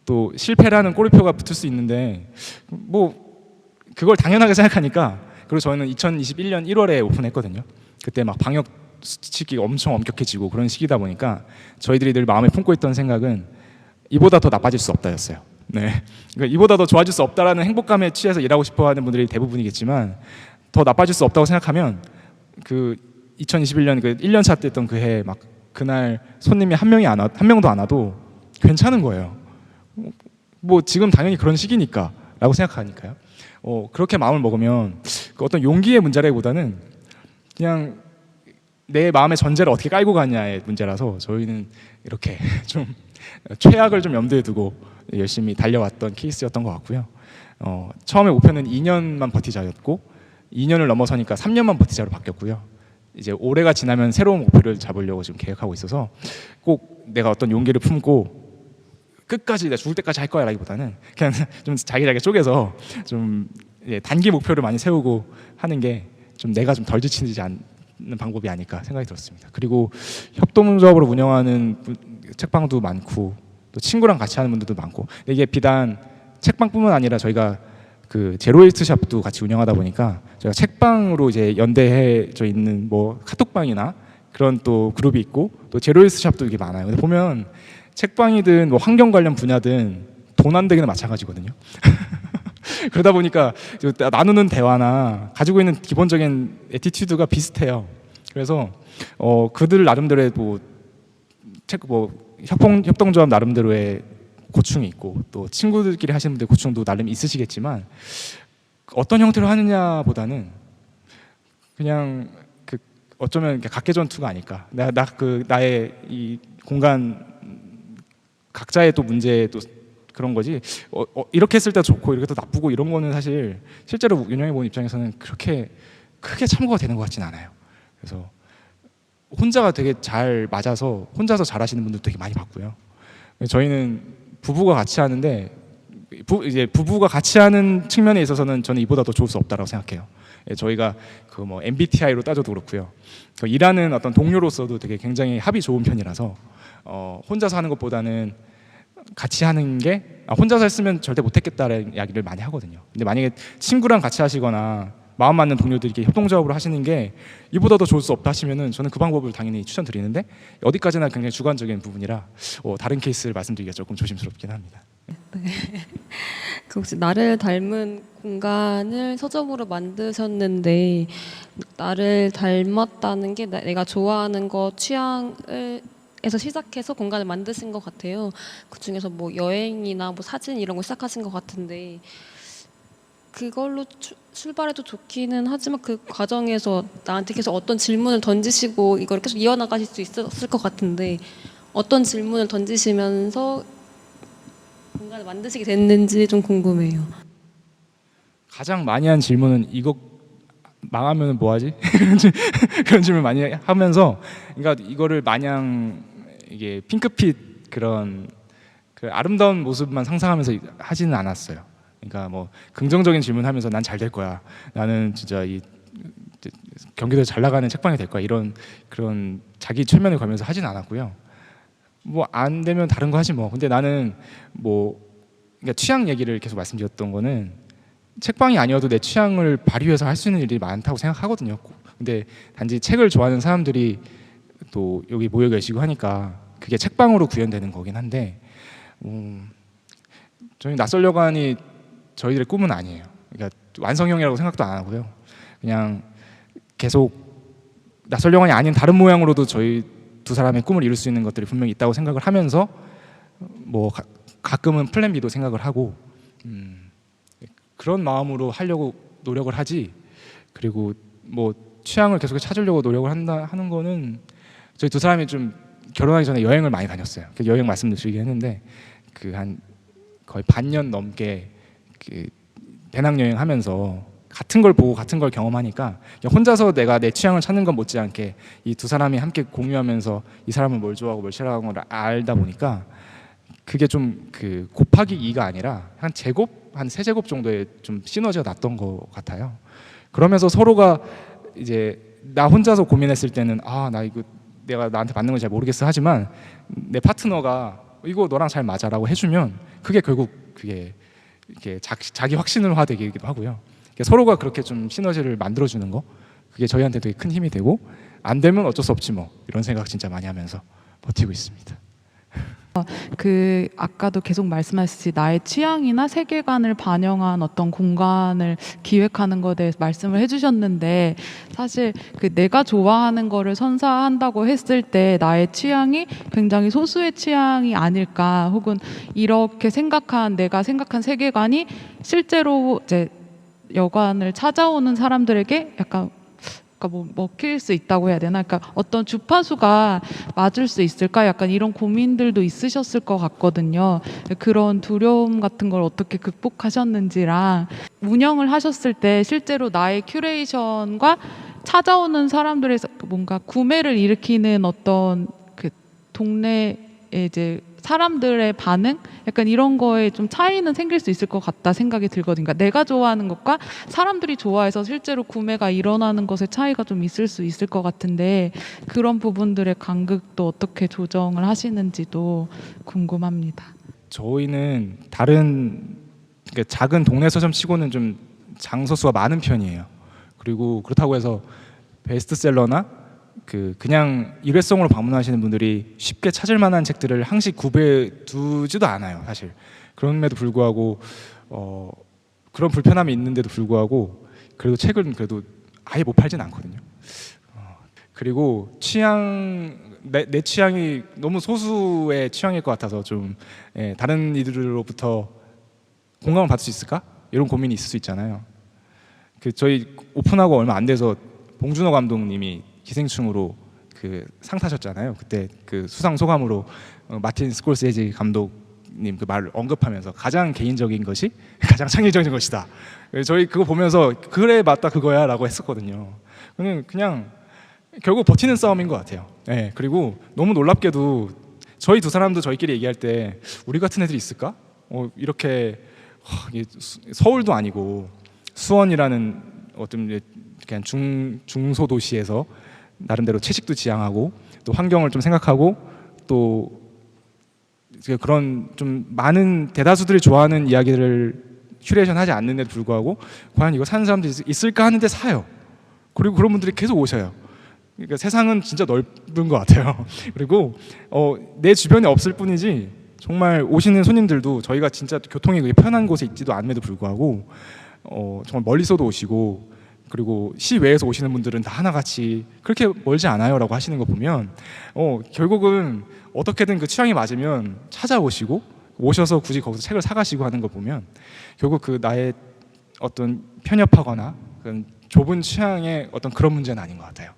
또 실패라는 꼬리표가 붙을 수 있는데 뭐 그걸 당연하게 생각하니까 그리고 저희는 2021년 1월에 오픈했거든요. 그때 막 방역 수칙이 엄청 엄격해지고 그런 시기다 보니까 저희들이 늘 마음에 품고 있던 생각은 이보다 더 나빠질 수 없다였어요. 네, 그러니까 이보다 더 좋아질 수 없다라는 행복감에 취해서 일하고 싶어하는 분들이 대부분이겠지만 더 나빠질 수 없다고 생각하면 그 2021년 그 1년차 때 했던 그 해 막 그날 손님이 한 명도 안 와도 괜찮은 거예요. 뭐 지금 당연히 그런 시기니까라고 생각하니까요. 그렇게 마음을 먹으면 그 어떤 용기의 문제라기보다는 그냥 내 마음의 전제를 어떻게 깔고 가냐의 문제라서 저희는 이렇게 좀 최악을 좀 염두에 두고 열심히 달려왔던 케이스였던 것 같고요. 처음에 목표는 2년만 버티자였고 2년을 넘어서니까 3년만 버티자로 바뀌었고요. 이제 올해가 지나면 새로운 목표를 잡으려고 지금 계획하고 있어서 꼭 내가 어떤 용기를 품고 끝까지 내가 죽을 때까지 할 거야라기보다는 그냥 좀 자기자기 쪼개서 좀 단기 목표를 많이 세우고 하는 게 좀 내가 좀 덜 지치지 않는 방법이 아닐까 생각이 들었습니다. 그리고 협동조합으로 운영하는 책방도 많고 또 친구랑 같이 하는 분들도 많고 이게 비단 책방뿐만 아니라 저희가 그 제로웨이스트 샵도 같이 운영하다 보니까 저희가 책방으로 이제 연대해져 있는 뭐 카톡방이나 그런 또 그룹이 있고 또 제로웨이스트 샵도 이게 많아요. 근데 보면 책방이든 뭐 환경 관련 분야든 돈 안 되기는 마찬가지거든요. 그러다 보니까 나누는 대화나 가지고 있는 기본적인 애티튜드가 비슷해요. 그래서 그들 나름대로의 뭐 협동조합 나름대로의 고충이 있고 또 친구들끼리 하시는 분들 고충도 나름 있으시겠지만 어떤 형태로 하느냐보다는 그냥 그 어쩌면 각계 전투가 아닐까. 나의 이 공간 각자의 또 문제 또 그런 거지. 이렇게 했을 때 좋고 이렇게 또 나쁘고 이런 거는 사실 실제로 운영해 본 입장에서는 그렇게 크게 참고가 되는 것 같지는 않아요. 그래서 혼자가 되게 잘 맞아서 혼자서 잘하시는 분들 되게 많이 봤고요. 저희는 부부가 같이 하는데 이제 부부가 같이 하는 측면에 있어서는 저는 이보다 더 좋을 수 없다고 생각해요. 저희가 그 뭐 MBTI로 따져도 그렇고요. 일하는 어떤 동료로서도 되게 굉장히 합이 좋은 편이라서 혼자서 하는 것보다는 같이 하는 게 혼자서 했으면 절대 못했겠다라는 이야기를 많이 하거든요. 근데 만약에 친구랑 같이 하시거나 마음 맞는 동료들이 이렇게 협동조합으로 하시는 게 이보다 더 좋을 수 없다 하시면은 저는 그 방법을 당연히 추천드리는데 어디까지나 굉장히 주관적인 부분이라 다른 케이스를 말씀드리기가 조금 조심스럽긴 합니다. 네. 그 혹시 나를 닮은 공간을 서점으로 만드셨는데 나를 닮았다는 게 내가 좋아하는 거 취향을 에서 시작해서 공간을 만드신 것 같아요. 그 중에서 뭐 여행이나 뭐 사진 이런 거 시작하신 것 같은데 그걸로 출발해도 좋기는 하지만 그 과정에서 나한테 계속 어떤 질문을 던지시고 이걸 계속 이어나가실 수 있었을 것 같은데 어떤 질문을 던지시면서 공간을 만드시게 됐는지 좀 궁금해요. 가장 많이 한 질문은 이거 망하면 뭐하지? 그런 질문 많이 하면서, 그러니까 이거를 마냥 이게 핑크빛 그런 그 아름다운 모습만 상상하면서 하지는 않았어요. 그러니까 뭐 긍정적인 질문하면서 난 잘 될 거야, 나는 진짜 이 경기도 잘 나가는 책방이 될 거야, 이런 그런 자기 최면을 걸면서 하진 않았고요. 뭐 안 되면 다른 거 하지 뭐. 근데 나는 뭐 그러니까 취향 얘기를 계속 말씀드렸던 거는 책방이 아니어도 내 취향을 발휘해서 할 수 있는 일이 많다고 생각하거든요. 근데 단지 책을 좋아하는 사람들이 또 여기 모여 계시고 하니까 그게 책방으로 구현되는 거긴 한데, 저희 낯설려간이 저희들의 꿈은 아니에요. 그러니까 완성형이라고 생각도 안 하고요. 그냥 계속 낯설려간이 아닌 다른 모양으로도 저희 두 사람의 꿈을 이룰 수 있는 것들이 분명히 있다고 생각을 하면서 뭐 가끔은 플랜 B도 생각을 하고 그런 마음으로 하려고 노력을 하지. 그리고 뭐 취향을 계속 찾으려고 노력을 하는 거는, 저희 두 사람이 좀 결혼하기 전에 여행을 많이 다녔어요. 그 여행 말씀드리긴 했는데 그 한 거의 반년 넘게 그 배낭여행 하면서 같은 걸 보고 같은 걸 경험하니까 혼자서 내가 내 취향을 찾는 건 못지않게 이 두 사람이 함께 공유하면서 이 사람은 뭘 좋아하고 뭘 싫어하는 걸 알다 보니까 그게 좀 그 곱하기 2가 아니라 한 제곱, 한 3제곱 정도의 좀 시너지가 났던 것 같아요. 그러면서 서로가 이제 나 혼자서 고민했을 때는 나 이거 내가 나한테 맞는 걸 잘 모르겠어 하지만 내 파트너가 이거 너랑 잘 맞아라고 해주면 그게 결국 그게 이렇게 자기 확신을화 되기도 하고요. 서로가 그렇게 좀 시너지를 만들어주는 거, 그게 저희한테 되게 큰 힘이 되고, 안 되면 어쩔 수 없지 뭐, 이런 생각 진짜 많이 하면서 버티고 있습니다. 그 아까도 계속 말씀하셨듯이 나의 취향이나 세계관을 반영한 어떤 공간을 기획하는 것에 대해서 말씀을 해주셨는데, 사실 그 내가 좋아하는 거를 선사한다고 했을 때 나의 취향이 굉장히 소수의 취향이 아닐까, 혹은 이렇게 내가 생각한 세계관이 실제로 이제 여관을 찾아오는 사람들에게 약간 뭐 먹힐 수 있다고 해야 되나? 그러니까 어떤 주파수가 맞을 수 있을까? 약간 이런 고민들도 있으셨을 것 같거든요. 그런 두려움 같은 걸 어떻게 극복하셨는지랑, 운영을 하셨을 때 실제로 나의 큐레이션과 찾아오는 사람들의 뭔가 구매를 일으키는 어떤 그 동네에 이제 사람들의 반응? 약간 이런 거에 좀 차이는 생길 수 있을 것 같다 생각이 들거든요. 그러니까 내가 좋아하는 것과 사람들이 좋아해서 실제로 구매가 일어나는 것에 차이가 좀 있을 수 있을 것 같은데, 그런 부분들의 간극도 어떻게 조정을 하시는지도 궁금합니다. 저희는 다른 그러니까 작은 동네 서점 치고는 좀 장서 수가 많은 편이에요. 그리고 그렇다고 해서 베스트셀러나 그냥 일회성으로 방문하시는 분들이 쉽게 찾을 만한 책들을 항시 구비해 두지도 않아요, 사실. 그럼에도 불구하고 그런 불편함이 있는데도 불구하고 그래도 책은 그래도 아예 못 팔진 않거든요. 그리고 내 취향이 너무 소수의 취향일 것 같아서 좀 다른 이들로부터 공감을 받을 수 있을까? 이런 고민이 있을 수 있잖아요. 저희 오픈하고 얼마 안 돼서 봉준호 감독님이 기생충으로 그 상 타셨잖아요. 그때 그 수상 소감으로 마틴 스콜세지 감독님 그 말을 언급하면서 가장 개인적인 것이 가장 창의적인 것이다. 저희 그거 보면서 그래 맞다 그거야라고 했었거든요. 그냥 결국 버티는 싸움인 것 같아요. 그리고 너무 놀랍게도 저희 두 사람도 저희끼리 얘기할 때 우리 같은 애들이 있을까? 이렇게 서울도 아니고 수원이라는 어떤 그냥 중소도시에서 나름대로 채식도 지향하고 또 환경을 좀 생각하고 또 그런 좀 많은 대다수들이 좋아하는 이야기들을 큐레이션하지 않는데도 불구하고 과연 이거 사는 사람들이 있을까 하는데 사요. 그리고 그런 분들이 계속 오셔요. 그러니까 세상은 진짜 넓은 것 같아요. 그리고 내 주변에 없을 뿐이지 정말 오시는 손님들도 저희가 진짜 교통이 그렇게 편한 곳에 있지도 않음에도 불구하고 정말 멀리서도 오시고, 그리고 시외에서 오시는 분들은 다 하나같이 그렇게 멀지 않아요라고 하시는 거 보면 결국은 어떻게든 그 취향이 맞으면 찾아오시고 오셔서 굳이 거기서 책을 사가시고 하는 거 보면 결국 그 나의 어떤 편협하거나 그런 좁은 취향의 어떤 그런 문제는 아닌 것 같아요.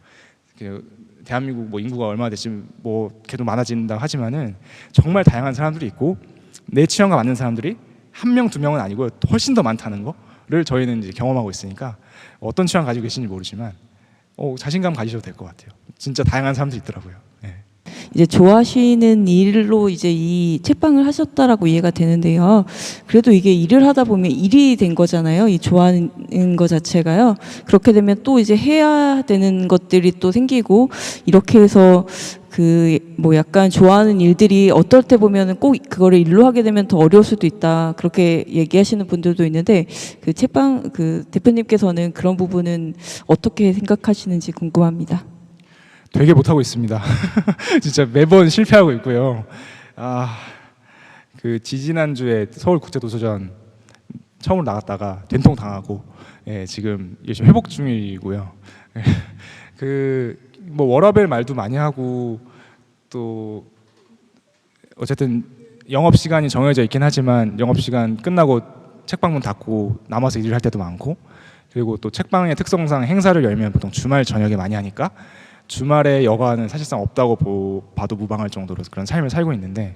대한민국 뭐 인구가 얼마나 됐지 뭐 계속 많아진다 하지만은 정말 다양한 사람들이 있고 내 취향과 맞는 사람들이 한 명, 두 명은 아니고 훨씬 더 많다는 거를 저희는 이제 경험하고 있으니까 어떤 취향 가지고 계신지 모르지만 자신감 가지셔도 될 것 같아요. 진짜 다양한 사람들이 있더라고요. 네. 이제 좋아하시는 일로 이제 이 책방을 하셨다라고 이해가 되는데요. 그래도 이게 일을 하다 보면 일이 된 거잖아요. 이 좋아하는 거 자체가요. 그렇게 되면 또 이제 해야 되는 것들이 또 생기고 이렇게 해서 그 뭐 약간 좋아하는 일들이 어떨 때 보면은 꼭 그거를 일로 하게 되면 더 어려울 수도 있다. 그렇게 얘기하시는 분들도 있는데 그 책방 그 대표님께서는 그런 부분은 어떻게 생각하시는지 궁금합니다. 되게 못하고 있습니다. 진짜 매번 실패하고 있고요. 그 지지난주에 서울국제도서전 처음으로 나갔다가 된통 당하고 지금 열심히 회복 중이고요. 뭐 워라밸 말도 많이 하고 또 어쨌든 영업 시간이 정해져 있긴 하지만 영업 시간 끝나고 책방문 닫고 남아서 일을 할 때도 많고 그리고 또 책방의 특성상 행사를 열면 보통 주말 저녁에 많이 하니까 주말에 여가는 사실상 없다고 봐도 무방할 정도로 그런 삶을 살고 있는데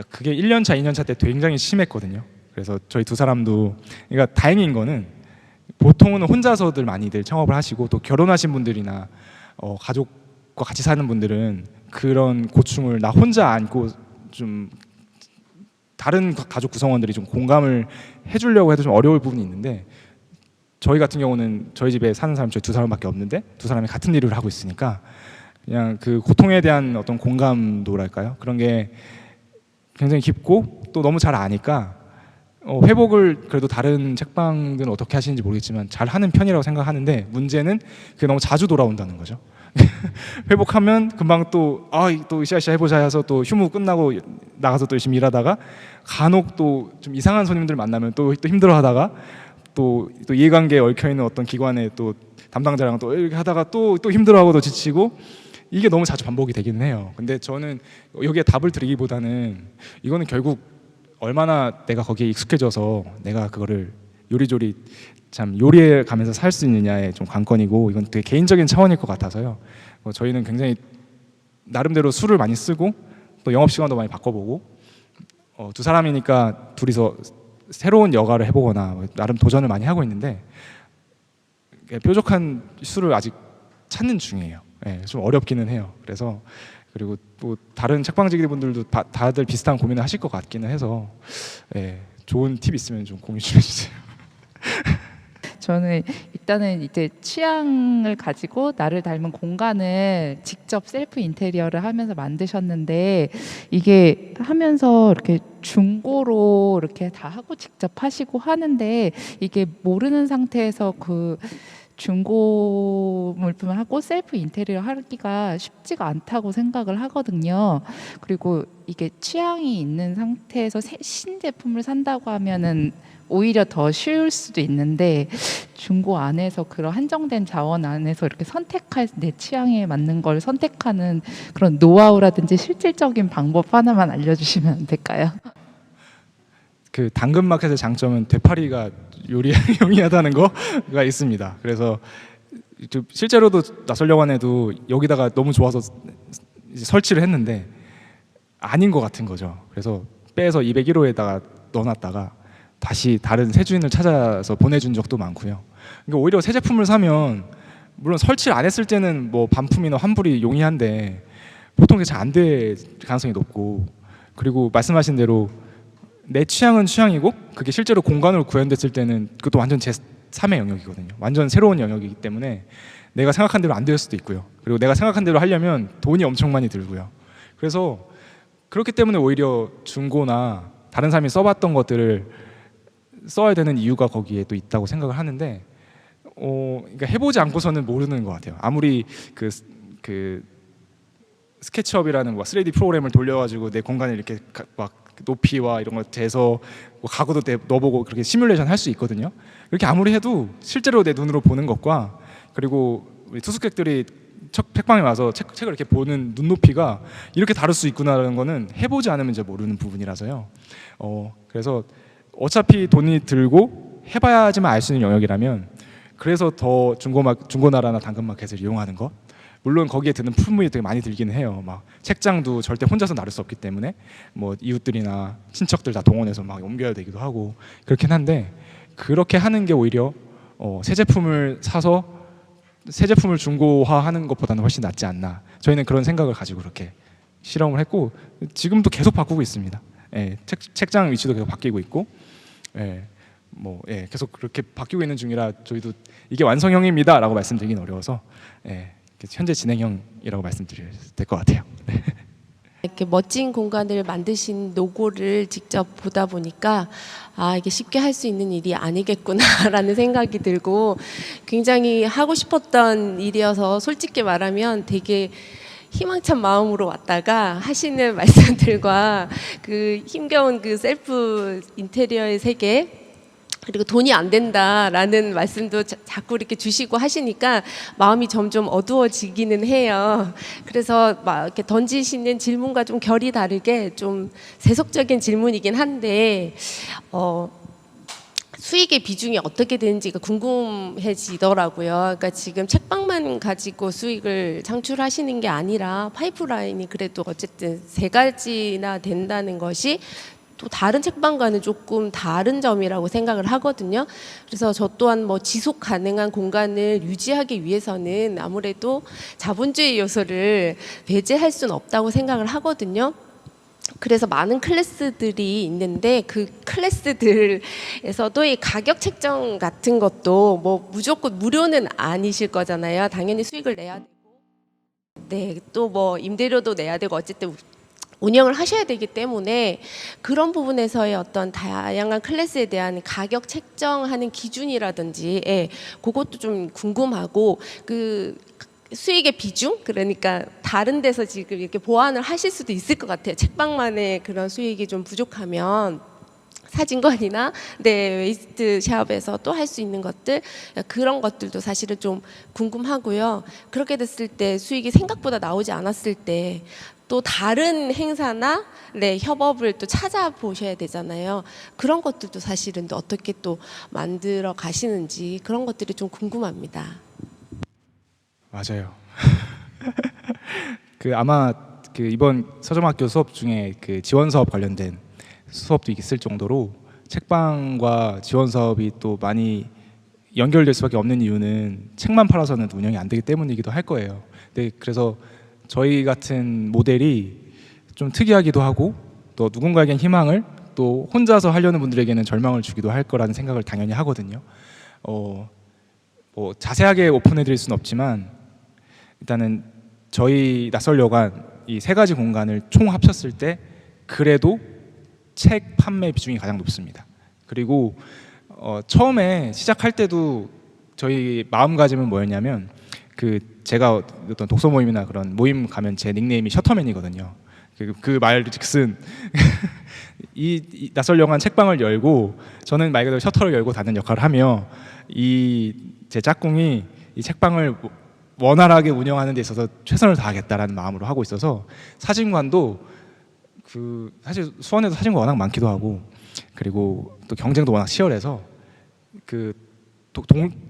그게 1년차, 2년차 때 굉장히 심했거든요. 그래서 저희 두 사람도 그러니까 다행인 거는 보통은 혼자서들 많이들 창업을 하시고 또 결혼하신 분들이나 가족과 같이 사는 분들은 그런 고충을 나 혼자 안고 좀 다른 가족 구성원들이 좀 공감을 해주려고 해도 좀 어려울 부분이 있는데 저희 같은 경우는 저희 집에 사는 사람 저희 두 사람밖에 없는데 두 사람이 같은 일을 하고 있으니까 그냥 그 고통에 대한 어떤 공감도랄까요? 그런 게 굉장히 깊고 또 너무 잘 아니까 회복을 그래도 다른 책방들은 어떻게 하시는지 모르겠지만 잘 하는 편이라고 생각하는데 문제는 그게 너무 자주 돌아온다는 거죠. 회복하면 금방 또 으쌰으쌰 해보자 해서 또 휴무 끝나고 나가서 또 열심히 일하다가 간혹 또 좀 이상한 손님들 만나면 또 힘들어하다가 또 이해관계에 얽혀있는 어떤 기관의 또 담당자랑 또 이렇게 하다가 또 힘들어하고 또 지치고 이게 너무 자주 반복이 되기는 해요. 근데 저는 여기에 답을 드리기보다는 이거는 결국 얼마나 내가 거기에 익숙해져서 내가 그거를 요리조리 참 요리해 가면서 살 수 있느냐의 좀 관건이고 이건 되게 개인적인 차원일 것 같아서요. 저희는 굉장히 나름대로 술을 많이 쓰고 또 영업 시간도 많이 바꿔보고 두 사람이니까 둘이서 새로운 여가를 해보거나 나름 도전을 많이 하고 있는데 뾰족한 술을 아직 찾는 중이에요. 좀 어렵기는 해요. 그래서 그리고 또 다른 책방지기 분들도 다들 비슷한 고민을 하실 것 같기는 해서 좋은 팁 있으면 좀 공유 좀 해주세요. 저는 일단은 이제 취향을 가지고 나를 닮은 공간을 직접 셀프 인테리어를 하면서 만드셨는데 이게 하면서 이렇게 중고로 이렇게 다 하고 직접 하시고 하는데 이게 모르는 상태에서 그 중고 물품을 하고 셀프 인테리어 하기가 쉽지가 않다고 생각을 하거든요. 그리고 이게 취향이 있는 상태에서 신제품을 산다고 하면은 오히려 더 쉬울 수도 있는데 중고 안에서 그런 한정된 자원 안에서 이렇게 내 취향에 맞는 걸 선택하는 그런 노하우라든지 실질적인 방법 하나만 알려주시면 안 될까요? 그 당근마켓의 장점은 되파리가 요리에 용이하다는 거가 있습니다. 그래서 실제로도 나설려고 여기다가 너무 좋아서 이제 설치를 했는데 아닌 것 같은 거죠. 그래서 빼서 201호에다가 넣어놨다가 다시 다른 새 주인을 찾아서 보내준 적도 많고요. 그러니까 오히려 새 제품을 사면 물론 설치를 안 했을 때는 뭐 반품이나 환불이 용이한데 보통 그게 잘 안 될 가능성이 높고 그리고 말씀하신 대로 내 취향은 취향이고 그게 실제로 공간으로 구현됐을 때는 그것도 완전 제 3의 영역이거든요. 완전 새로운 영역이기 때문에 내가 생각한 대로 안 될 수도 있고요. 그리고 내가 생각한 대로 하려면 돈이 엄청 많이 들고요. 그래서 그렇기 때문에 오히려 중고나 다른 사람이 써봤던 것들을 써야 되는 이유가 거기에 또 있다고 생각을 하는데 그러니까 해보지 않고서는 모르는 것 같아요. 아무리 그 스케치업이라는 3D 프로그램을 돌려가지고 내 공간을 이렇게 막 높이와 이런 거 재서 가구도 넣어보고 그렇게 시뮬레이션 할 수 있거든요. 그렇게 아무리 해도 실제로 내 눈으로 보는 것과 그리고 우리 투숙객들이 책방에 와서 책을 이렇게 보는 눈높이가 이렇게 다를 수 있구나라는 거는 해보지 않으면 이제 모르는 부분이라서요. 그래서 어차피 돈이 들고 해봐야지만 알 수 있는 영역이라면 그래서 더 중고나라나 당근마켓을 이용하는 것. 물론 거기에 드는 품이 되게 많이 들기는 해요. 막 책장도 절대 혼자서 나를 수 없기 때문에 뭐 이웃들이나 친척들 다 동원해서 막 옮겨야 되기도 하고 그렇긴 한데 그렇게 하는 게 오히려 새 제품을 사서 새 제품을 중고화하는 것보다는 훨씬 낫지 않나. 저희는 그런 생각을 가지고 그렇게 실험을 했고 지금도 계속 바꾸고 있습니다. 예, 책장 위치도 계속 바뀌고 있고, 계속 그렇게 바뀌고 있는 중이라 저희도 이게 완성형입니다라고 말씀드리긴 어려워서 현재 진행형이라고 말씀드려야 될 것 같아요. 네. 이렇게 멋진 공간을 만드신 로고를 직접 보다 보니까 아 이게 쉽게 할 수 있는 일이 아니겠구나라는 생각이 들고 굉장히 하고 싶었던 일이어서 솔직히 말하면 되게 희망찬 마음으로 왔다가 하시는 말씀들과 그 힘겨운 그 셀프 인테리어의 세계 그리고 돈이 안 된다라는 말씀도 자꾸 이렇게 주시고 하시니까 마음이 점점 어두워지기는 해요. 그래서 막 이렇게 던지시는 질문과 좀 결이 다르게 좀 세속적인 질문이긴 한데 수익의 비중이 어떻게 되는지가 궁금해지더라고요. 그러니까 지금 책방만 가지고 수익을 창출하시는 게 아니라 파이프라인이 그래도 어쨌든 3가지나 된다는 것이 또 다른 책방과는 조금 다른 점이라고 생각을 하거든요. 그래서 저 또한 뭐 지속 가능한 공간을 유지하기 위해서는 아무래도 자본주의 요소를 배제할 수는 없다고 생각을 하거든요. 그래서 많은 클래스들이 있는데 그 클래스들에서도 이 가격 책정 같은 것도 뭐 무조건 무료는 아니실 거잖아요. 당연히 수익을 내야 되고, 네, 또 뭐 임대료도 내야 되고 어쨌든 운영을 하셔야 되기 때문에 그런 부분에서의 어떤 다양한 클래스에 대한 가격 책정하는 기준이라든지 그것도 좀 궁금하고 그 수익의 비중 그러니까 다른 데서 지금 이렇게 보완을 하실 수도 있을 것 같아요. 책방만의 그런 수익이 좀 부족하면 사진관이나 웨이스트 샵에서 또 할 수 있는 것들 그런 것들도 사실은 좀 궁금하고요. 그렇게 됐을 때 수익이 생각보다 나오지 않았을 때 또 다른 행사나 협업을 또 찾아보셔야 되잖아요. 그런 것들도 사실은 또 어떻게 또 만들어 가시는지 그런 것들이 좀 궁금합니다. 맞아요. 아마 이번 서점학교 수업 중에 지원 사업 관련된 수업도 있을 정도로 책방과 지원 사업이 또 많이 연결될 수밖에 없는 이유는 책만 팔아서는 운영이 안 되기 때문이기도 할 거예요. 그래서 저희 같은 모델이 좀 특이하기도 하고 또 누군가에겐 희망을 또 혼자서 하려는 분들에게는 절망을 주기도 할 거라는 생각을 당연히 하거든요. 뭐 자세하게 오픈해 드릴 수는 없지만 일단은 저희 낯설여관 이 3가지 공간을 총 합쳤을 때 그래도 책 판매 비중이 가장 높습니다. 그리고 처음에 시작할 때도 저희 마음가짐은 뭐였냐면 제가 어떤 독서 모임이나 그런 모임 가면 제 닉네임이 셔터맨이거든요. 그 말 즉슨 이 낯설영한 책방을 열고 저는 말 그대로 셔터를 열고 닫는 역할을 하며 제 짝꿍이 이 책방을 원활하게 운영하는 데 있어서 최선을 다하겠다라는 마음으로 하고 있어서 사진관도 사실 수원에도 사진관 워낙 많기도 하고 그리고 또 경쟁도 워낙 치열해서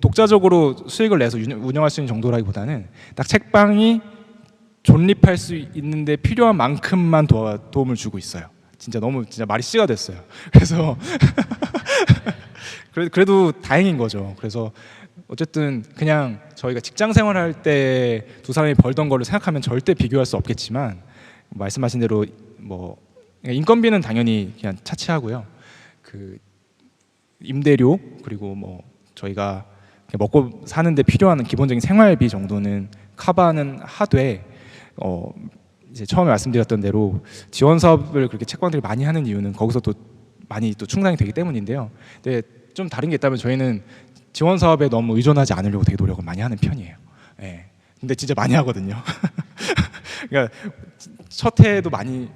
독자적으로 수익을 내서 운영할 수 있는 정도라기보다는 딱 책방이 존립할 수 있는데 필요한 만큼만 도움을 주고 있어요. 진짜 말이 씨가 됐어요. 그래서 그래도 다행인 거죠. 그래서 어쨌든 그냥 저희가 직장 생활할 때 두 사람이 벌던 거를 생각하면 절대 비교할 수 없겠지만 말씀하신 대로 뭐 인건비는 당연히 그냥 차치하고요. 임대료 그리고 뭐 저희가 먹고 사는데 필요한 기본적인 생활비 정도는 커버는 하되 이제 처음에 말씀드렸던 대로 지원 사업을 그렇게 책방들이 많이 하는 이유는 거기서 또 많이 또 충당이 되기 때문인데요. 근데 좀 다른 게 있다면 저희는 지원 사업에 너무 의존하지 않으려고 되게 노력을 많이 하는 편이에요. 근데 진짜 많이 하거든요. 그러니까 첫 해에도 많이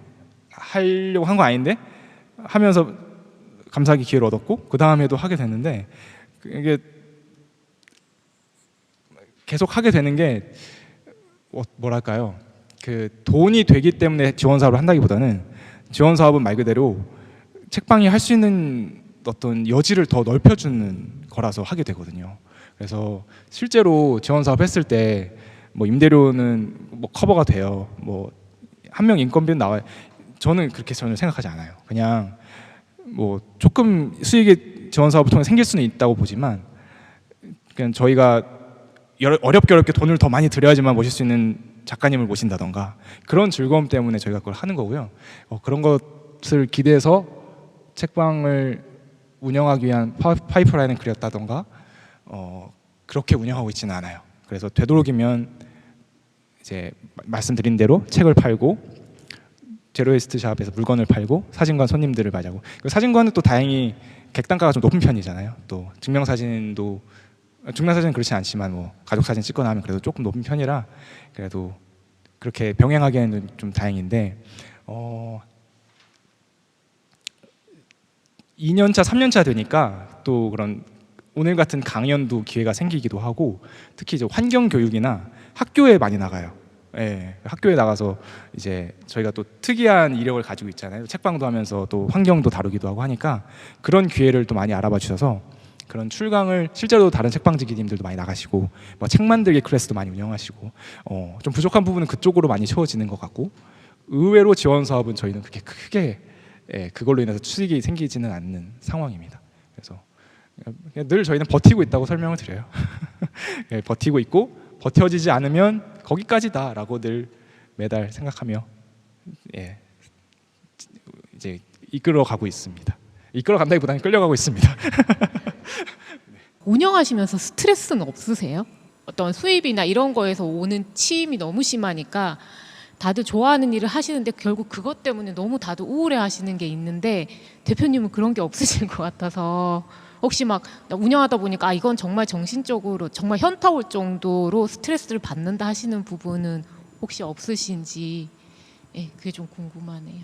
하려고 한 거 아닌데 하면서 감사하게 기회를 얻었고 그 다음에도 하게 됐는데 이게 계속 하게 되는 게 뭐랄까요? 돈이 되기 때문에 지원 사업을 한다기보다는 지원 사업은 말 그대로 책방이 할 수 있는 어떤 여지를 더 넓혀주는 거라서 하게 되거든요. 그래서 실제로 지원 사업 했을 때 뭐 임대료는 뭐 커버가 돼요. 뭐 한 명 인건비는 나와요. 저는 그렇게 전혀 생각하지 않아요. 그냥 뭐 조금 수익이 지원 사업을 통해 생길 수는 있다고 보지만 그냥 저희가 어렵게 돈을 더 많이 들여야지만 모실 수 있는 작가님을 모신다던가 그런 즐거움 때문에 저희가 그걸 하는 거고요. 그런 것을 기대해서 책방을 운영하기 위한 파이프라인을 그렸다던가 그렇게 운영하고 있지는 않아요. 그래서 되도록이면 이제 말씀드린 대로 책을 팔고 제로웨이스트 샵에서 물건을 팔고 사진관 손님들을 맞이하고 사진관은 또 다행히 객단가가 좀 높은 편이잖아요. 또 증명사진은 그렇지 않지만 뭐 가족사진 찍거나 하면 그래도 조금 높은 편이라 그래도 그렇게 병행하기에는 좀 다행인데 2년차, 3년차 되니까 또 그런 오늘 같은 강연도 기회가 생기기도 하고 특히 이제 환경교육이나 학교에 많이 나가요. 예, 학교에 나가서 이제 저희가 또 특이한 이력을 가지고 있잖아요. 책방도 하면서 또 환경도 다루기도 하고 하니까 그런 기회를 또 많이 알아봐 주셔서 그런 출강을 실제로 다른 책방지기님들도 많이 나가시고 뭐 책 만들기 클래스도 많이 운영하시고 좀 부족한 부분은 그쪽으로 많이 채워지는 것 같고 의외로 지원 사업은 저희는 그렇게 크게 그걸로 인해서 수익이 생기지는 않는 상황입니다. 그래서 늘 저희는 버티고 있다고 설명을 드려요. 버티고 있고 버텨지지 않으면 거기까지다라고 늘 매달 생각하며 이제 이끌어가고 있습니다. 이끌어간다기보다는 끌려가고 있습니다. 운영하시면서 스트레스는 없으세요? 어떤 수입이나 이런 거에서 오는 치임이 너무 심하니까 다들 좋아하는 일을 하시는데 결국 그것 때문에 너무 다들 우울해 하시는 게 있는데 대표님은 그런 게 없으실 것 같아서 혹시 막 운영하다 보니까 이건 정말 정신적으로 정말 현타 올 정도로 스트레스를 받는다 하시는 부분은 혹시 없으신지 그게 좀 궁금하네요.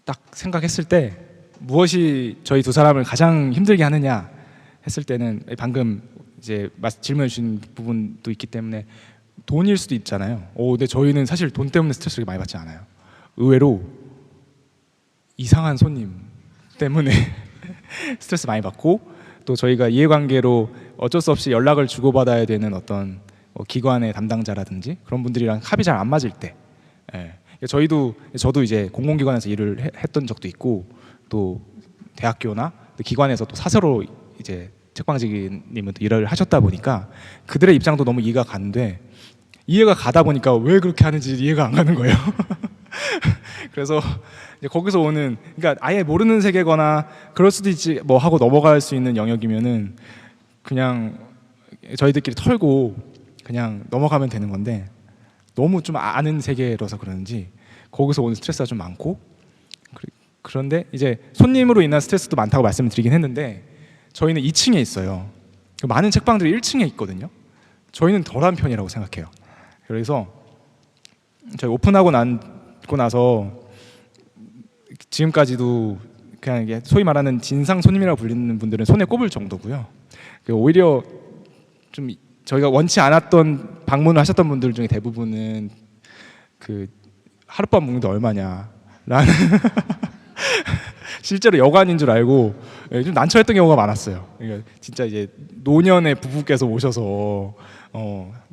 딱 생각했을 때 무엇이 저희 두 사람을 가장 힘들게 하느냐 했을 때는 방금 이제 질문해 주신 부분도 있기 때문에 돈일 수도 있잖아요. 근데 저희는 사실 돈 때문에 스트레스를 많이 받지 않아요. 의외로 이상한 손님 때문에 스트레스 많이 받고 또 저희가 이해관계로 어쩔 수 없이 연락을 주고받아야 되는 어떤 기관의 담당자라든지 그런 분들이랑 합이 잘 안 맞을 때 저도 이제 공공기관에서 일을 했던 적도 있고 또 대학교나 또 기관에서 또 사서로 이제 책방지기님은 또 일을 하셨다 보니까 그들의 입장도 너무 이해가 가는데 이해가 가다 보니까 왜 그렇게 하는지 이해가 안 가는 거예요. 그래서 이제 거기서 오는 그러니까 아예 모르는 세계거나 그럴 수도 있지 뭐 하고 넘어갈 수 있는 영역이면은 그냥 저희들끼리 털고 그냥 넘어가면 되는 건데 너무 좀 아는 세계라서 그런지 거기서 오는 스트레스가 좀 많고 그런데 이제 손님으로 인한 스트레스도 많다고 말씀을 드리긴 했는데 저희는 2층에 있어요. 많은 책방들이 1층에 있거든요. 저희는 덜한 편이라고 생각해요. 그래서 저희 오픈하고 나서 지금까지도 그냥 이게 소위 말하는 진상 손님이라고 불리는 분들은 손에 꼽을 정도고요. 오히려 좀 저희가 원치 않았던 방문을 하셨던 분들 중에 대부분은 그 하룻밤 묵는데 얼마냐라는 실제로 여관인 줄 알고 좀 난처했던 경우가 많았어요. 그러니까 진짜 이제 노년의 부부께서 오셔서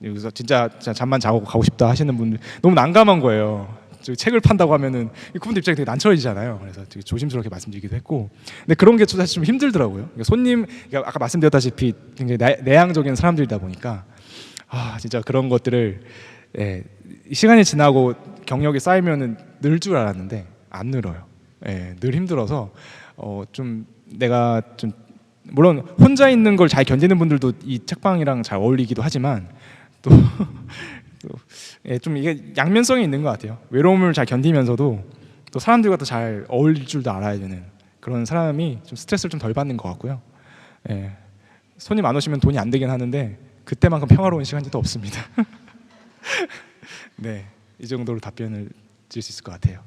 여기서 진짜 잠만 자고 가고 싶다 하시는 분들 너무 난감한 거예요. 책을 판다고 하면은 그분들 입장이 되게 난처해지잖아요. 그래서 되게 조심스럽게 말씀드리기도 했고, 근데 그런 게 사실 좀 힘들더라고요. 그러니까 손님, 그러니까 아까 말씀드렸다시피 굉장히 내향적인 사람들이다 보니까 진짜 그런 것들을 시간이 지나고 경력이 쌓이면은 늘 줄 알았는데 안 늘어요. 늘 힘들어서 좀 내가 좀 물론 혼자 있는 걸 잘 견디는 분들도 이 책방이랑 잘 어울리기도 하지만 또 좀 이게 양면성이 있는 것 같아요. 외로움을 잘 견디면서도 또 사람들과 또 잘 어울릴 줄도 알아야 되는 그런 사람이 좀 스트레스를 좀 덜 받는 것 같고요. 손님 안 오시면 돈이 안 되긴 하는데 그때만큼 평화로운 시간이 또 없습니다. 네, 이 정도로 답변을 드릴 수 있을 것 같아요.